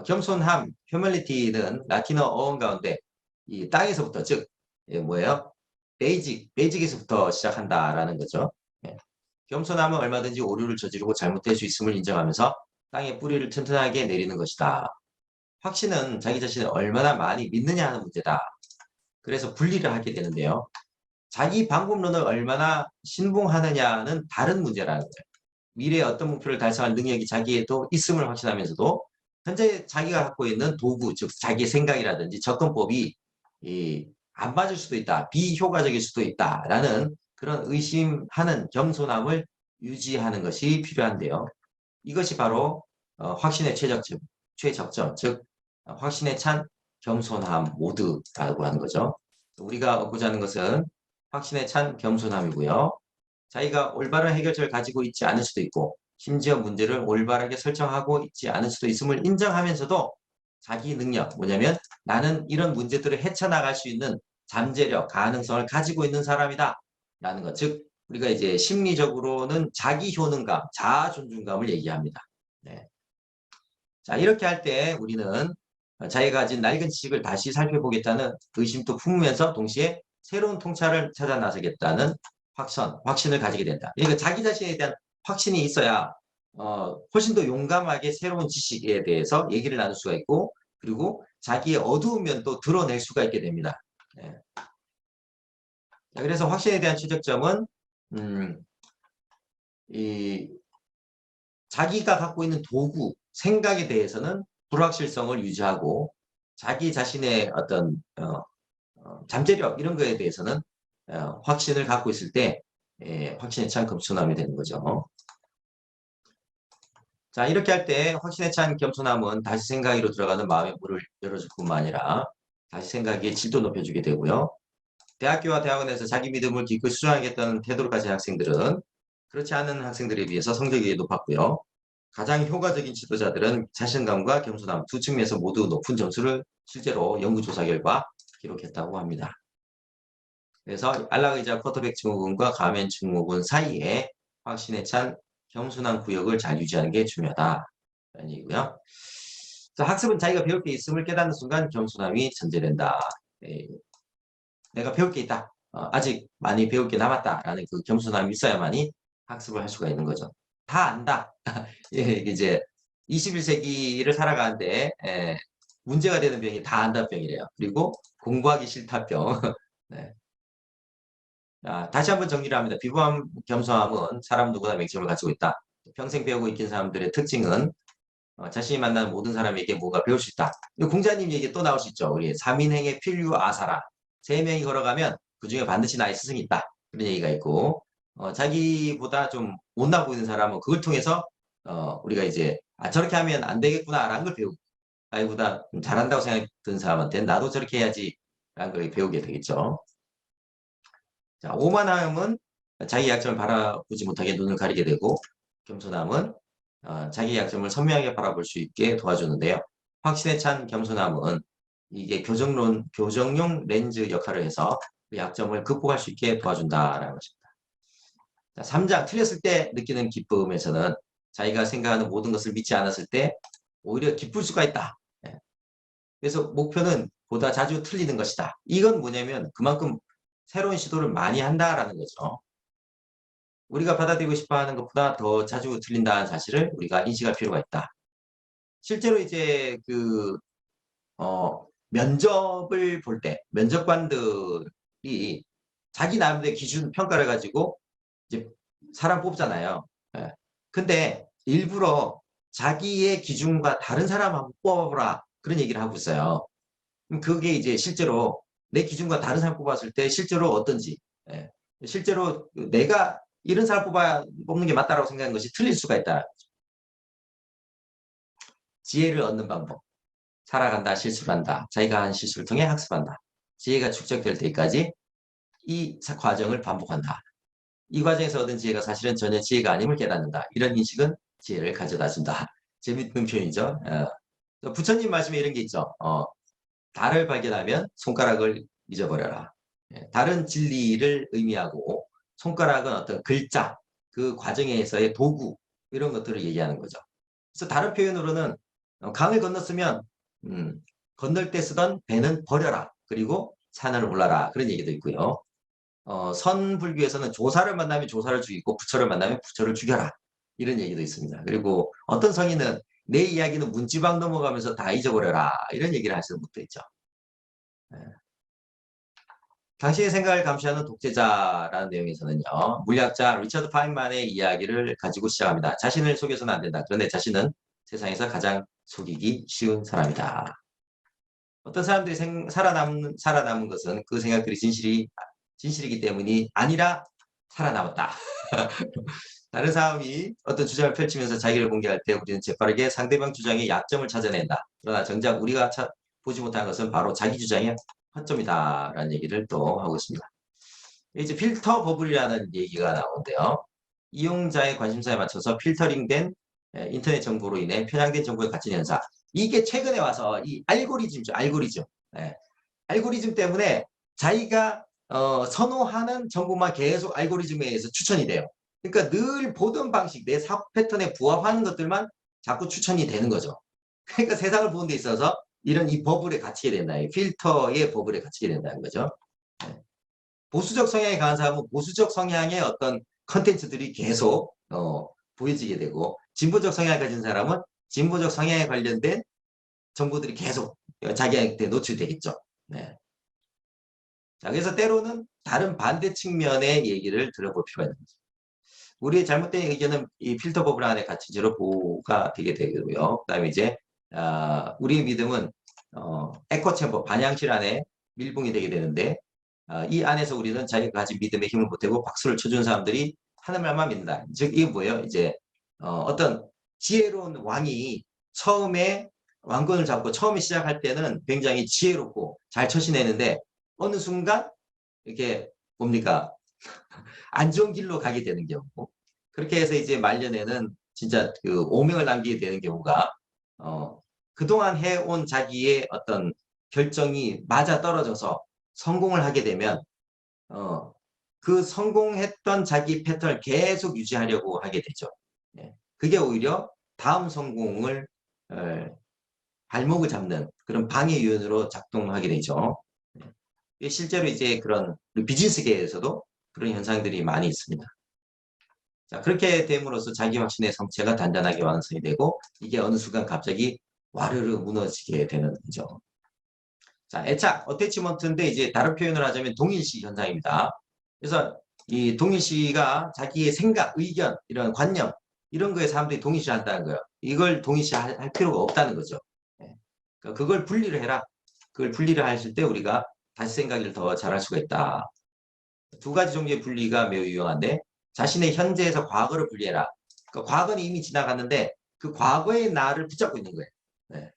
겸손함, 휴밀리티는 라틴어 어원 가운데 이 땅에서부터 즉 뭐예요? 베이직에서부터 시작한다라는 거죠. 겸손함은 얼마든지 오류를 저지르고 잘못될 수 있음을 인정하면서 땅에 뿌리를 튼튼하게 내리는 것이다. 확신은 자기 자신을 얼마나 많이 믿느냐 하는 문제다. 그래서 분리를 하게 되는데요. 자기 방법론을 얼마나 신봉하느냐는 다른 문제라는 거예요. 미래에 어떤 목표를 달성할 능력이 자기에도 있음을 확신하면서도 현재 자기가 갖고 있는 도구, 즉 자기의 생각이라든지 접근법이 안 맞을 수도 있다. 비효과적일 수도 있다라는 그런 의심하는 겸손함을 유지하는 것이 필요한데요. 이것이 바로 확신의 최적점, 즉 확신에 찬 겸손함 모드라고 하는 거죠. 우리가 얻고자 하는 것은 확신에 찬 겸손함이고요. 자기가 올바른 해결책을 가지고 있지 않을 수도 있고 심지어 문제를 올바르게 설정하고 있지 않을 수도 있음을 인정하면서도 자기 능력, 뭐냐면 나는 이런 문제들을 헤쳐나갈 수 있는 잠재력, 가능성을 가지고 있는 사람이다 라는 것. 즉 우리가 이제 심리적으로는 자기 효능감, 자아 존중감을 얘기합니다. 네. 자, 이렇게 할 때 우리는 자기가 가진 낡은 지식을 다시 살펴보겠다는 의심도 품으면서 동시에 새로운 통찰을 찾아 나서겠다는 확신을 가지게 된다. 그러니까 자기 자신에 대한 확신이 있어야 훨씬 더 용감하게 새로운 지식에 대해서 얘기를 나눌 수가 있고, 그리고 자기의 어두운 면도 드러낼 수가 있게 됩니다. 네. 자, 그래서 확신에 대한 취득점은 이 자기가 갖고 있는 도구, 생각에 대해서는 불확실성을 유지하고 자기 자신의 어떤 잠재력 이런 거에 대해서는 확신을 갖고 있을 때 확신에 찬 겸손함이 되는 거죠. 자, 이렇게 할 때 확신에 찬 겸손함은 다시 생각으로 들어가는 마음의 문을 열어줄 뿐만 아니라 다시 생각의 질도 높여주게 되고요. 대학교와 대학원에서 자기 믿음을 기꺼이 수정하겠다는 태도를 가진 학생들은 그렇지 않은 학생들에 비해서 성적이 높았고요. 가장 효과적인 지도자들은 자신감과 겸손함 두 측면에서 모두 높은 점수를 실제로 연구조사 결과 기록했다고 합니다. 그래서 안락의자 쿼터백 증후군과 가면 증후군 사이에 확신에 찬 겸손한 구역을 잘 유지하는 게 중요하다. 라는 얘기고요. 자, 학습은 자기가 배울 게 있음을 깨닫는 순간 겸손함이 전제된다. 내가 배울 게 있다. 아직 많이 배울 게 남았다라는 그 겸손함이 있어야만이 학습을 할 수가 있는 거죠. 다 안다. 예, 이제 21세기를 살아가는데 문제가 되는 병이 다 안다 병이래요. 그리고 공부하기 싫다 병. 네. 다시 한번 정리를 합니다. 비범함, 겸손함은 사람 누구나 맹점을 가지고 있다. 평생 배우고 익힌 사람들의 특징은 자신이 만나는 모든 사람에게 뭔가 배울 수 있다. 공자님 얘기 또 나올 수 있죠. 우리 3인행의 필유 아사라. 3명이 걸어가면 그중에 반드시 나의 스승이 있다. 그런 얘기가 있고 자기보다 좀 못나 보이는 사람은 그걸 통해서 우리가 이제 저렇게 하면 안 되겠구나라는 걸 배우고 자기보다 잘한다고 생각했던 사람한테 나도 저렇게 해야지 라는 걸 배우게 되겠죠. 자, 오만함은 자기 약점을 바라보지 못하게 눈을 가리게 되고 겸손함은 자기 약점을 선명하게 바라볼 수 있게 도와주는데요. 확신에 찬 겸손함은 이게 교정용 렌즈 역할을 해서 그 약점을 극복할 수 있게 도와준다라는 것입니다. 자, 3장 틀렸을 때 느끼는 기쁨에서는 자기가 생각하는 모든 것을 믿지 않았을 때 오히려 기쁠 수가 있다. 그래서 목표는 보다 자주 틀리는 것이다. 이건 뭐냐면 그만큼 새로운 시도를 많이 한다라는 거죠. 우리가 받아들이고 싶어하는 것보다 더 자주 틀린다는 사실을 우리가 인식할 필요가 있다. 실제로 이제 면접을 볼 때 면접관들이 자기 나름대로 기준 평가를 가지고 이제 사람 뽑잖아요. 예. 근데 일부러 자기의 기준과 다른 사람 한번 뽑아보라 그런 얘기를 하고 있어요. 그럼 그게 이제 실제로 내 기준과 다른 사람 뽑았을 때 실제로 어떤지, 실제로 내가 이런 사람 뽑는 게 맞다라고 생각하는 것이 틀릴 수가 있다. 지혜를 얻는 방법. 살아간다, 실수를 한다. 자기가 한 실수를 통해 학습한다. 지혜가 축적될 때까지 이 과정을 반복한다. 이 과정에서 얻은 지혜가 사실은 전혀 지혜가 아님을 깨닫는다. 이런 인식은 지혜를 가져다 준다. 재밌는 표현이죠. 부처님 말씀에 이런 게 있죠. 달을 발견하면 손가락을 잊어버려라. 다른 진리를 의미하고 손가락은 어떤 글자, 그 과정에서의 도구 이런 것들을 얘기하는 거죠. 그래서 다른 표현으로는 강을 건넜으면 건널 때 쓰던 배는 버려라. 그리고 산을 올라라. 그런 얘기도 있고요. 선불교에서는 조사를 만나면 조사를 죽이고 부처를 만나면 부처를 죽여라. 이런 얘기도 있습니다. 그리고 어떤 성인은 내 이야기는 문지방 넘어가면서 다 잊어버려라. 이런 얘기를 하시는 분도 있죠. 당신의 생각을 감시하는 독재자라는 내용에서는요. 물리학자 리처드 파인만의 이야기를 가지고 시작합니다. 자신을 속여서는 안 된다. 그런데 자신은 세상에서 가장 속이기 쉬운 사람이다. 어떤 사람들이 살아남은 것은 그 생각들이 진실이기 때문이 아니라 살아남았다. 다른 사람이 어떤 주장을 펼치면서 자기를 공개할 때 우리는 재빠르게 상대방 주장의 약점을 찾아낸다. 그러나 정작 우리가 보지 못한 것은 바로 자기 주장의 허점이다. 라는 얘기를 또 하고 있습니다. 이제 필터 버블이라는 얘기가 나오는데요. 이용자의 관심사에 맞춰서 필터링된 인터넷 정보로 인해 편향된 정보에 갇힌 현상. 이게 최근에 와서 이 알고리즘이죠. 알고리즘. 예. 알고리즘 때문에 자기가 선호하는 정보만 계속 알고리즘에 의해서 추천이 돼요. 그러니까 늘 보던 방식, 내 사고 패턴에 부합하는 것들만 자꾸 추천이 되는 거죠. 그러니까 세상을 보는 데 있어서 이런 이 버블에 갇히게 된다. 이 필터의 버블에 갇히게 된다는 거죠. 네. 보수적 성향에 강한 사람은 보수적 성향의 어떤 컨텐츠들이 계속 보여지게 되고, 진보적 성향을 가진 사람은 진보적 성향에 관련된 정보들이 계속 자기한테 노출되겠죠. 네. 자, 그래서 때로는 다른 반대 측면의 얘기를 들어볼 필요가 있는 거죠. 우리의 잘못된 의견은 이 필터 버블 안에 갇힌 채로 보호가 되게 되고요. 그다음에 이제 우리의 믿음은 에코 챔버 반향실 안에 밀봉이 되게 되는데, 이 안에서 우리는 자기가 가진 믿음의 힘을 보태고 박수를 쳐준 사람들이 하는 말만 믿는다. 즉 이게 뭐예요? 이제 어떤 지혜로운 왕이 처음에 왕권을 잡고 처음에 시작할 때는 굉장히 지혜롭고 잘 처신했는데, 어느 순간 이렇게 뭡니까? 안 좋은 길로 가게 되는 경우. 그렇게 해서 이제 말년에는 진짜 그 오명을 남기게 되는 경우가, 그동안 해온 자기의 어떤 결정이 맞아 떨어져서 성공을 하게 되면, 그 성공했던 자기 패턴을 계속 유지하려고 하게 되죠. 예. 그게 오히려 다음 성공을 발목을 잡는 그런 방해 요인으로 작동하게 되죠. 예. 실제로 이제 그런 비즈니스계에서도 그런 현상들이 많이 있습니다. 자, 그렇게 됨으로써 자기 확신의 성체가 단단하게 완성이 되고, 이게 어느 순간 갑자기 와르르 무너지게 되는 거죠. 자, 애착, 어태치먼트인데 이제 다른 표현을 하자면 동일시 현상입니다. 그래서 이 동일시가 자기의 생각, 의견, 이런 관념, 이런 거에 사람들이 동일시 한다는 거예요. 이걸 동일시 할 필요가 없다는 거죠. 예. 그러니까 그걸 분리를 해라. 그걸 분리를 하실 때 우리가 다시 생각을 더 잘할 수가 있다. 두 가지 종류의 분리가 매우 유용한데, 자신의 현재에서 과거를 분리해라. 그러니까 과거는 이미 지나갔는데 그 과거의 나를 붙잡고 있는 거예요. 네.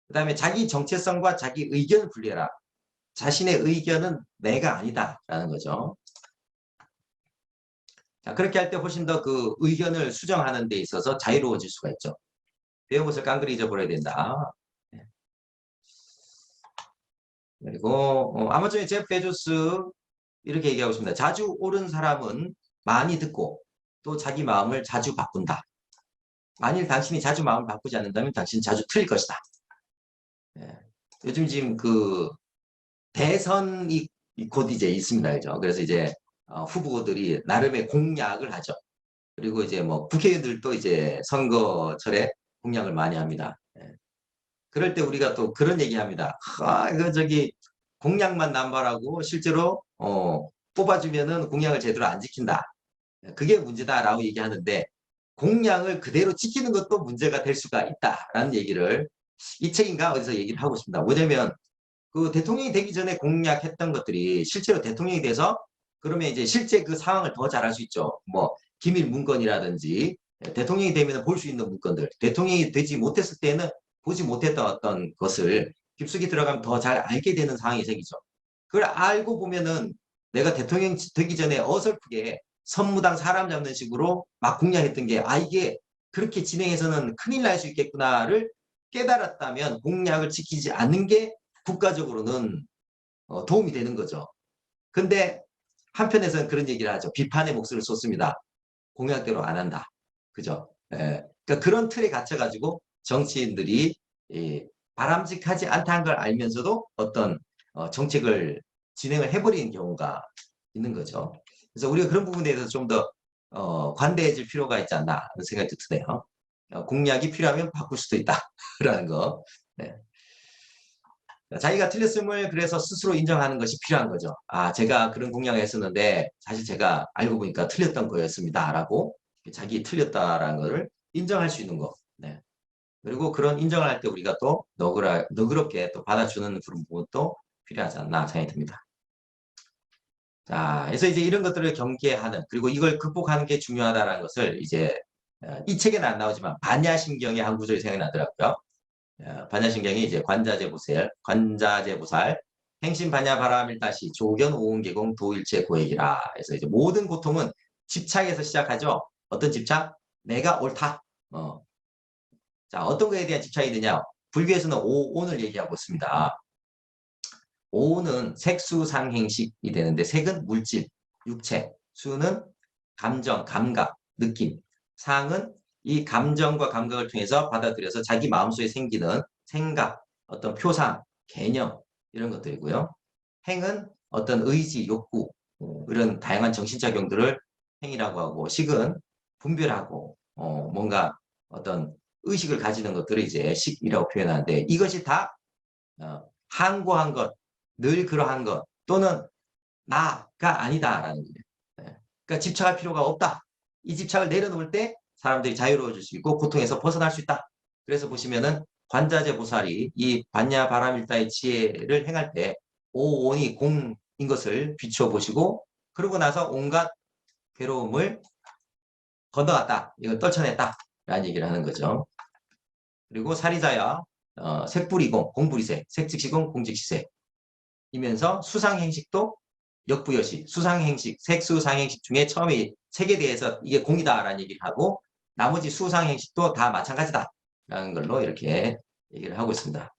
그다음에 자기 정체성과 자기 의견을 분리해라. 자신의 의견은 내가 아니다라는 거죠. 자, 그렇게 할 때 훨씬 더 그 의견을 수정하는 데 있어서 자유로워질 수가 있죠. 배운 것을 깡그리 잊어버려야 된다. 네. 그리고 아마존의 제프 베조스 이렇게 얘기하고 있습니다. 자주 옳은 사람은 많이 듣고 또 자기 마음을 자주 바꾼다. 만일 당신이 자주 마음을 바꾸지 않는다면 당신은 자주 틀릴 것이다. 예. 요즘 지금 그 대선이 곧 이제 있습니다. 그죠? 그래서 이제 후보들이 나름의 공약을 하죠. 그리고 이제 뭐 국회의원들도 이제 선거철에 공약을 많이 합니다. 예. 그럴 때 우리가 또 그런 얘기합니다. 이거 저기 공약만 남발하고 실제로 뽑아주면은 공약을 제대로 안 지킨다. 그게 문제다라고 얘기하는데, 공약을 그대로 지키는 것도 문제가 될 수가 있다라는 얘기를 이 책인가 어디서 얘기를 하고 있습니다. 뭐냐면 그 대통령이 되기 전에 공약했던 것들이 실제로 대통령이 돼서 그러면 이제 실제 그 상황을 더 잘할 수 있죠. 뭐 기밀 문건이라든지, 대통령이 되면 볼 수 있는 문건들, 대통령이 되지 못했을 때는 보지 못했던 어떤 것을 깊숙이 들어가면 더 잘 알게 되는 상황이 생기죠. 그걸 알고 보면은 내가 대통령 되기 전에 어설프게 선무당 사람 잡는 식으로 막 공략했던 게, 이게 그렇게 진행해서는 큰일 날 수 있겠구나를 깨달았다면 공약을 지키지 않는 게 국가적으로는 도움이 되는 거죠. 근데 한편에서는 그런 얘기를 하죠. 비판의 목소리를 쏟습니다. 공약대로 안 한다. 그죠? 예. 그러니까 그런 틀에 갇혀가지고 정치인들이 바람직하지 않다는 걸 알면서도 어떤 정책을 진행을 해버리는 경우가 있는 거죠. 그래서 우리가 그런 부분에 대해서 좀 더 관대해질 필요가 있지 않나 하는 생각이 드네요. 공약이 필요하면 바꿀 수도 있다라는 거. 네. 자기가 틀렸음을 그래서 스스로 인정하는 것이 필요한 거죠. 제가 그런 공약을 했었는데 사실 제가 알고 보니까 틀렸던 거였습니다라고 자기 틀렸다라는 것을 인정할 수 있는 거. 네. 그리고 그런 인정을 할 때 우리가 또 너그럽게 또 받아주는 그런 부분도 필요하지 않나 생각이 듭니다. 자, 그래서 이제 이런 것들을 경계하는, 그리고 이걸 극복하는 게 중요하다는 것을 이제 이 책에는 안 나오지만 반야신경의 한 구절이 생각나더라고요. 반야신경이 이제 관자재보살, 행신 반야 바라밀다시 조견 오은계공 도일체 고액이라. 그래서 이제 모든 고통은 집착에서 시작하죠. 어떤 집착? 내가 옳다. 자, 어떤 거에 대한 집착이 드냐? 불교에서는 오온을 얘기하고 있습니다. 오는 색수상행식이 되는데 색은 물질, 육체, 수는 감정, 감각, 느낌, 상은 이 감정과 감각을 통해서 받아들여서 자기 마음속에 생기는 생각, 어떤 표상, 개념 이런 것들이고요. 행은 어떤 의지, 욕구 이런 다양한 정신작용들을 행이라고 하고 식은 분별하고 뭔가 어떤 의식을 가지는 것들을 이제 식이라고 표현하는데 이것이 다 항고한 것, 늘 그러한 것 또는 나가 아니다라는 거예요. 네. 그러니까 집착할 필요가 없다. 이 집착을 내려놓을 때 사람들이 자유로워질 수 있고 고통에서 벗어날 수 있다. 그래서 보시면은 관자재 보살이 이 반야 바라밀다의 지혜를 행할 때 오온이 공인 것을 비추어 보시고 그러고 나서 온갖 괴로움을 건너갔다. 이걸 떨쳐냈다. 라는 얘기를 하는 거죠. 그리고 사리자야 색불이공, 공불이색, 색즉시공, 공즉시색 이면서 수상행식도 역부여시, 수상행식, 색수상행식 중에 처음에 색에 대해서 이게 공이다라는 얘기를 하고 나머지 수상행식도 다 마찬가지다 라는 걸로 이렇게 얘기를 하고 있습니다.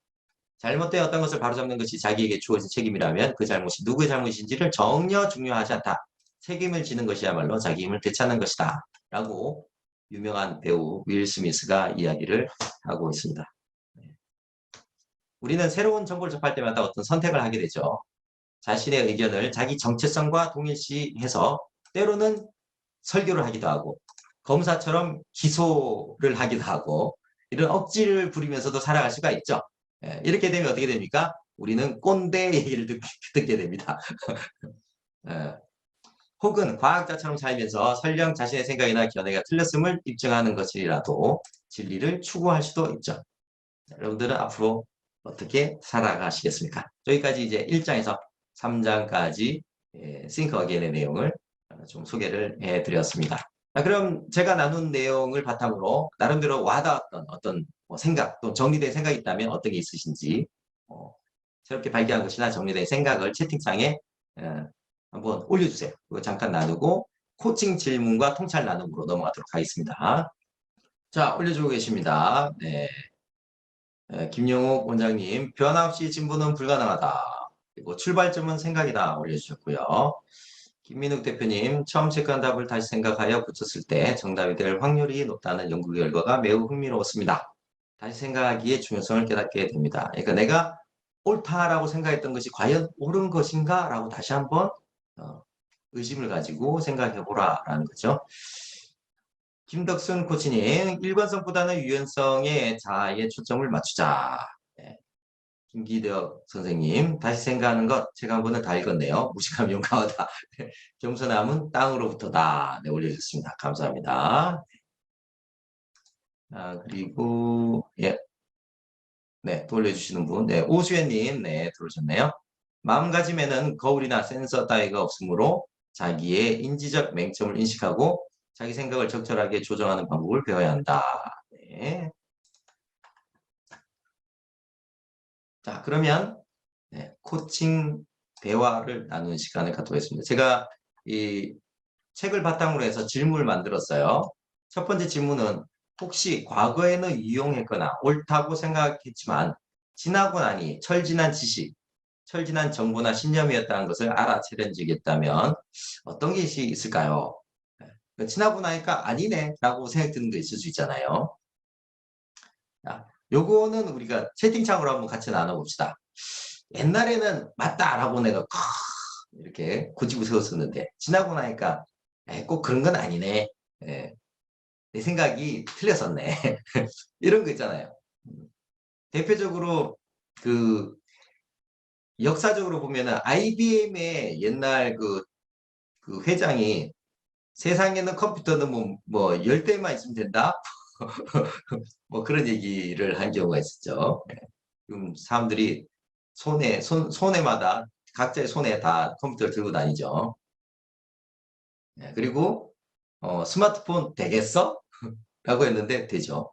잘못된 어떤 것을 바로잡는 것이 자기에게 주어진 책임이라면 그 잘못이 누구의 잘못인지를 전혀 중요하지 않다. 책임을 지는 것이야말로 자기 힘을 되찾는 것이다. 라고 유명한 배우 윌 스미스가 이야기를 하고 있습니다. 우리는 새로운 정보를 접할 때마다 어떤 선택을 하게 되죠. 자신의 의견을 자기 정체성과 동일시해서 때로는 설교를 하기도 하고 검사처럼 기소를 하기도 하고 이런 억지를 부리면서도 살아갈 수가 있죠. 이렇게 되면 어떻게 됩니까? 우리는 꼰대 얘기를 듣게 됩니다. 혹은 과학자처럼 살면서 설령 자신의 생각이나 견해가 틀렸음을 입증하는 것이라도 진리를 추구할 수도 있죠. 여러분들은 앞으로 어떻게 살아가시겠습니까? 여기까지 이제 1장에서 3장까지 Think Again의 내용을 좀 소개를 해드렸습니다. 그럼 제가 나눈 내용을 바탕으로 나름대로 와닿았던 어떤 생각, 또 정리된 생각이 있다면 어떤 게 있으신지 새롭게 발견한 것이나 정리된 생각을 채팅창에 한번 올려주세요. 그거 잠깐 나누고 코칭 질문과 통찰 나눔으로 넘어가도록 하겠습니다. 자, 올려주고 계십니다. 네. 김영욱 원장님, 변함없이 진보는 불가능하다. 그리고 출발점은 생각이다 올려주셨고요. 김민욱 대표님, 처음 체크한 답을 다시 생각하여 붙였을 때 정답이 될 확률이 높다는 연구 결과가 매우 흥미로웠습니다. 다시 생각하기의 중요성을 깨닫게 됩니다. 그러니까 내가 옳다라고 생각했던 것이 과연 옳은 것인가? 라고 다시 한번 의심을 가지고 생각해보라라는 거죠. 김덕순 코치님, 일관성보다는 유연성에 자아에 초점을 맞추자. 네. 김기덕 선생님, 다시 생각하는 것, 제가 한 번은 다 읽었네요. 무식함 용감하다. 겸손함은 땅으로부터다. 네, 올려주셨습니다. 감사합니다. 그리고, 예. 네, 또 올려주시는 분. 네, 오수연님, 네, 들어오셨네요. 마음가짐에는 거울이나 센서 따위가 없으므로 자기의 인지적 맹점을 인식하고 자기 생각을 적절하게 조정하는 방법을 배워야 한다. 네. 자, 그러면 코칭 대화를 나누는 시간을 갖도록 하겠습니다. 제가 이 책을 바탕으로 해서 질문을 만들었어요. 첫 번째 질문은 혹시 과거에는 유용했거나 옳다고 생각했지만 지나고 나니 철진한 지식, 철진한 정보나 신념이었다는 것을 알아차린 적이 있다면 어떤 게 있을까요? 지나고 나니까 아니네 라고 생각 드는 게 있을 수 있잖아요. 자, 요거는 우리가 채팅창으로 한번 같이 나눠봅시다. 옛날에는 맞다라고 내가 이렇게 고집을 세웠었는데 지나고 나니까 꼭 그런 건 아니네. 내 생각이 틀렸었네. 이런 거 있잖아요. 대표적으로 그 역사적으로 보면은 IBM의 옛날 그 회장이 세상에는 컴퓨터는 뭐 10대만 있으면 된다. 뭐 그런 얘기를 한 경우가 있었죠. 지금 사람들이 손에마다 각자의 손에 다 컴퓨터를 들고 다니죠. 그리고 스마트폰 되겠어? 라고 했는데 되죠.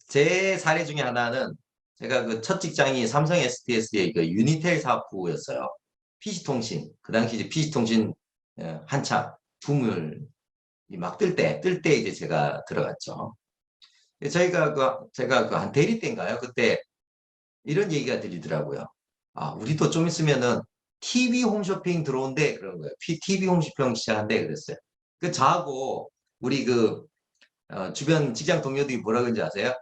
제 사례 중에 하나는 제가 그 첫 직장이 삼성 SDS의 그 유니텔 사업부였어요. PC통신. 그 당시 이제 PC통신 한참 붐을 막 뜰 때 이제 제가 들어갔죠. 제가 그 한 대리 때인가요? 그때 이런 얘기가 들리더라고요. 아, 우리도 좀 있으면은 TV 홈쇼핑 들어온대 그런 거예요. TV 홈쇼핑 시작한대 그랬어요. 그 저하고 우리 주변 직장 동료들이 뭐라 그런지 아세요?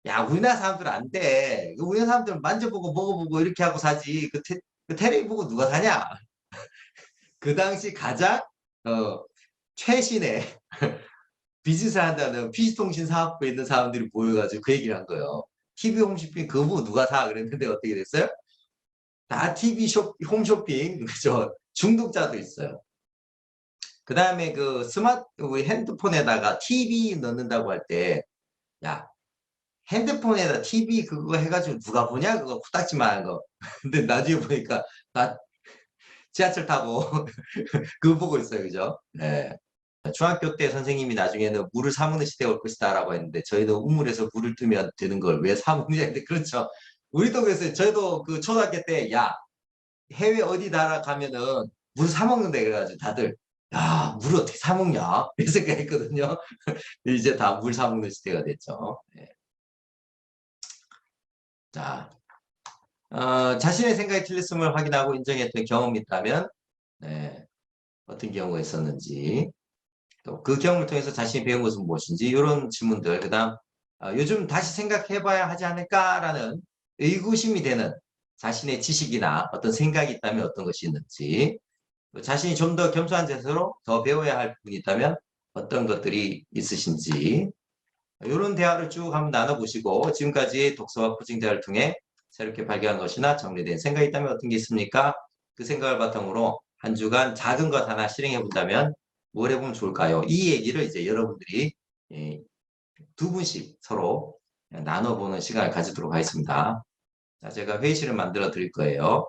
야, 우리나라 사람들은 안 돼. 우리나라 사람들은 만져보고 먹어보고 이렇게 하고 사지. 그 텔레비 보고 누가 사냐? 그 당시 가장 어, 최신의 비즈니스 한다는 PC통신 사업부에 있는 사람들이 모여가지고 그 얘기를 한 거예요. TV 홈쇼핑 그거 보고 누가 사? 그랬는데 어떻게 됐어요? 다 홈쇼핑, 그죠? 중독자도 있어요. 그 다음에 우리 핸드폰에다가 TV 넣는다고 할 때, 야, 핸드폰에다 TV 그거 해가지고 누가 보냐? 그거 코딱지만한 거. 근데 나중에 보니까 다 지하철 타고 그거 보고 있어요. 그죠? 네. 중학교 때 선생님이 나중에는 물을 사먹는 시대가 올 것이다 라고 했는데 저희도 우물에서 물을 뜨면 되는 걸 왜 사먹느냐 했는데 그렇죠. 우리도 그랬어요. 저희도 그 초등학교 때 야, 해외 어디 나라 가면은 물 사먹는데 그래가지고 다들 야, 물 어떻게 사먹냐? 이런 생각했거든요. 이제 다 물 사먹는 시대가 됐죠. 네. 자, 자신의 생각이 틀렸음을 확인하고 인정했던 경험이 있다면 네, 어떤 경우가 있었는지 또 그 경험을 통해서 자신이 배운 것은 무엇인지 이런 질문들 그다음 요즘 다시 생각해봐야 하지 않을까라는 의구심이 되는 자신의 지식이나 어떤 생각이 있다면 어떤 것이 있는지 자신이 좀 더 겸손한 자세로 더 배워야 할 부분이 있다면 어떤 것들이 있으신지 이런 대화를 쭉 한번 나눠보시고 지금까지 독서와 코칭 대화를 통해 새롭게 발견한 것이나 정리된 생각이 있다면 어떤 게 있습니까? 그 생각을 바탕으로 한 주간 작은 것 하나 실행해 본다면 뭘 해보면 좋을까요? 이 얘기를 이제 여러분들이 두 분씩 서로 나눠보는 시간을 가지도록 하겠습니다. 자, 제가 회의실을 만들어 드릴 거예요.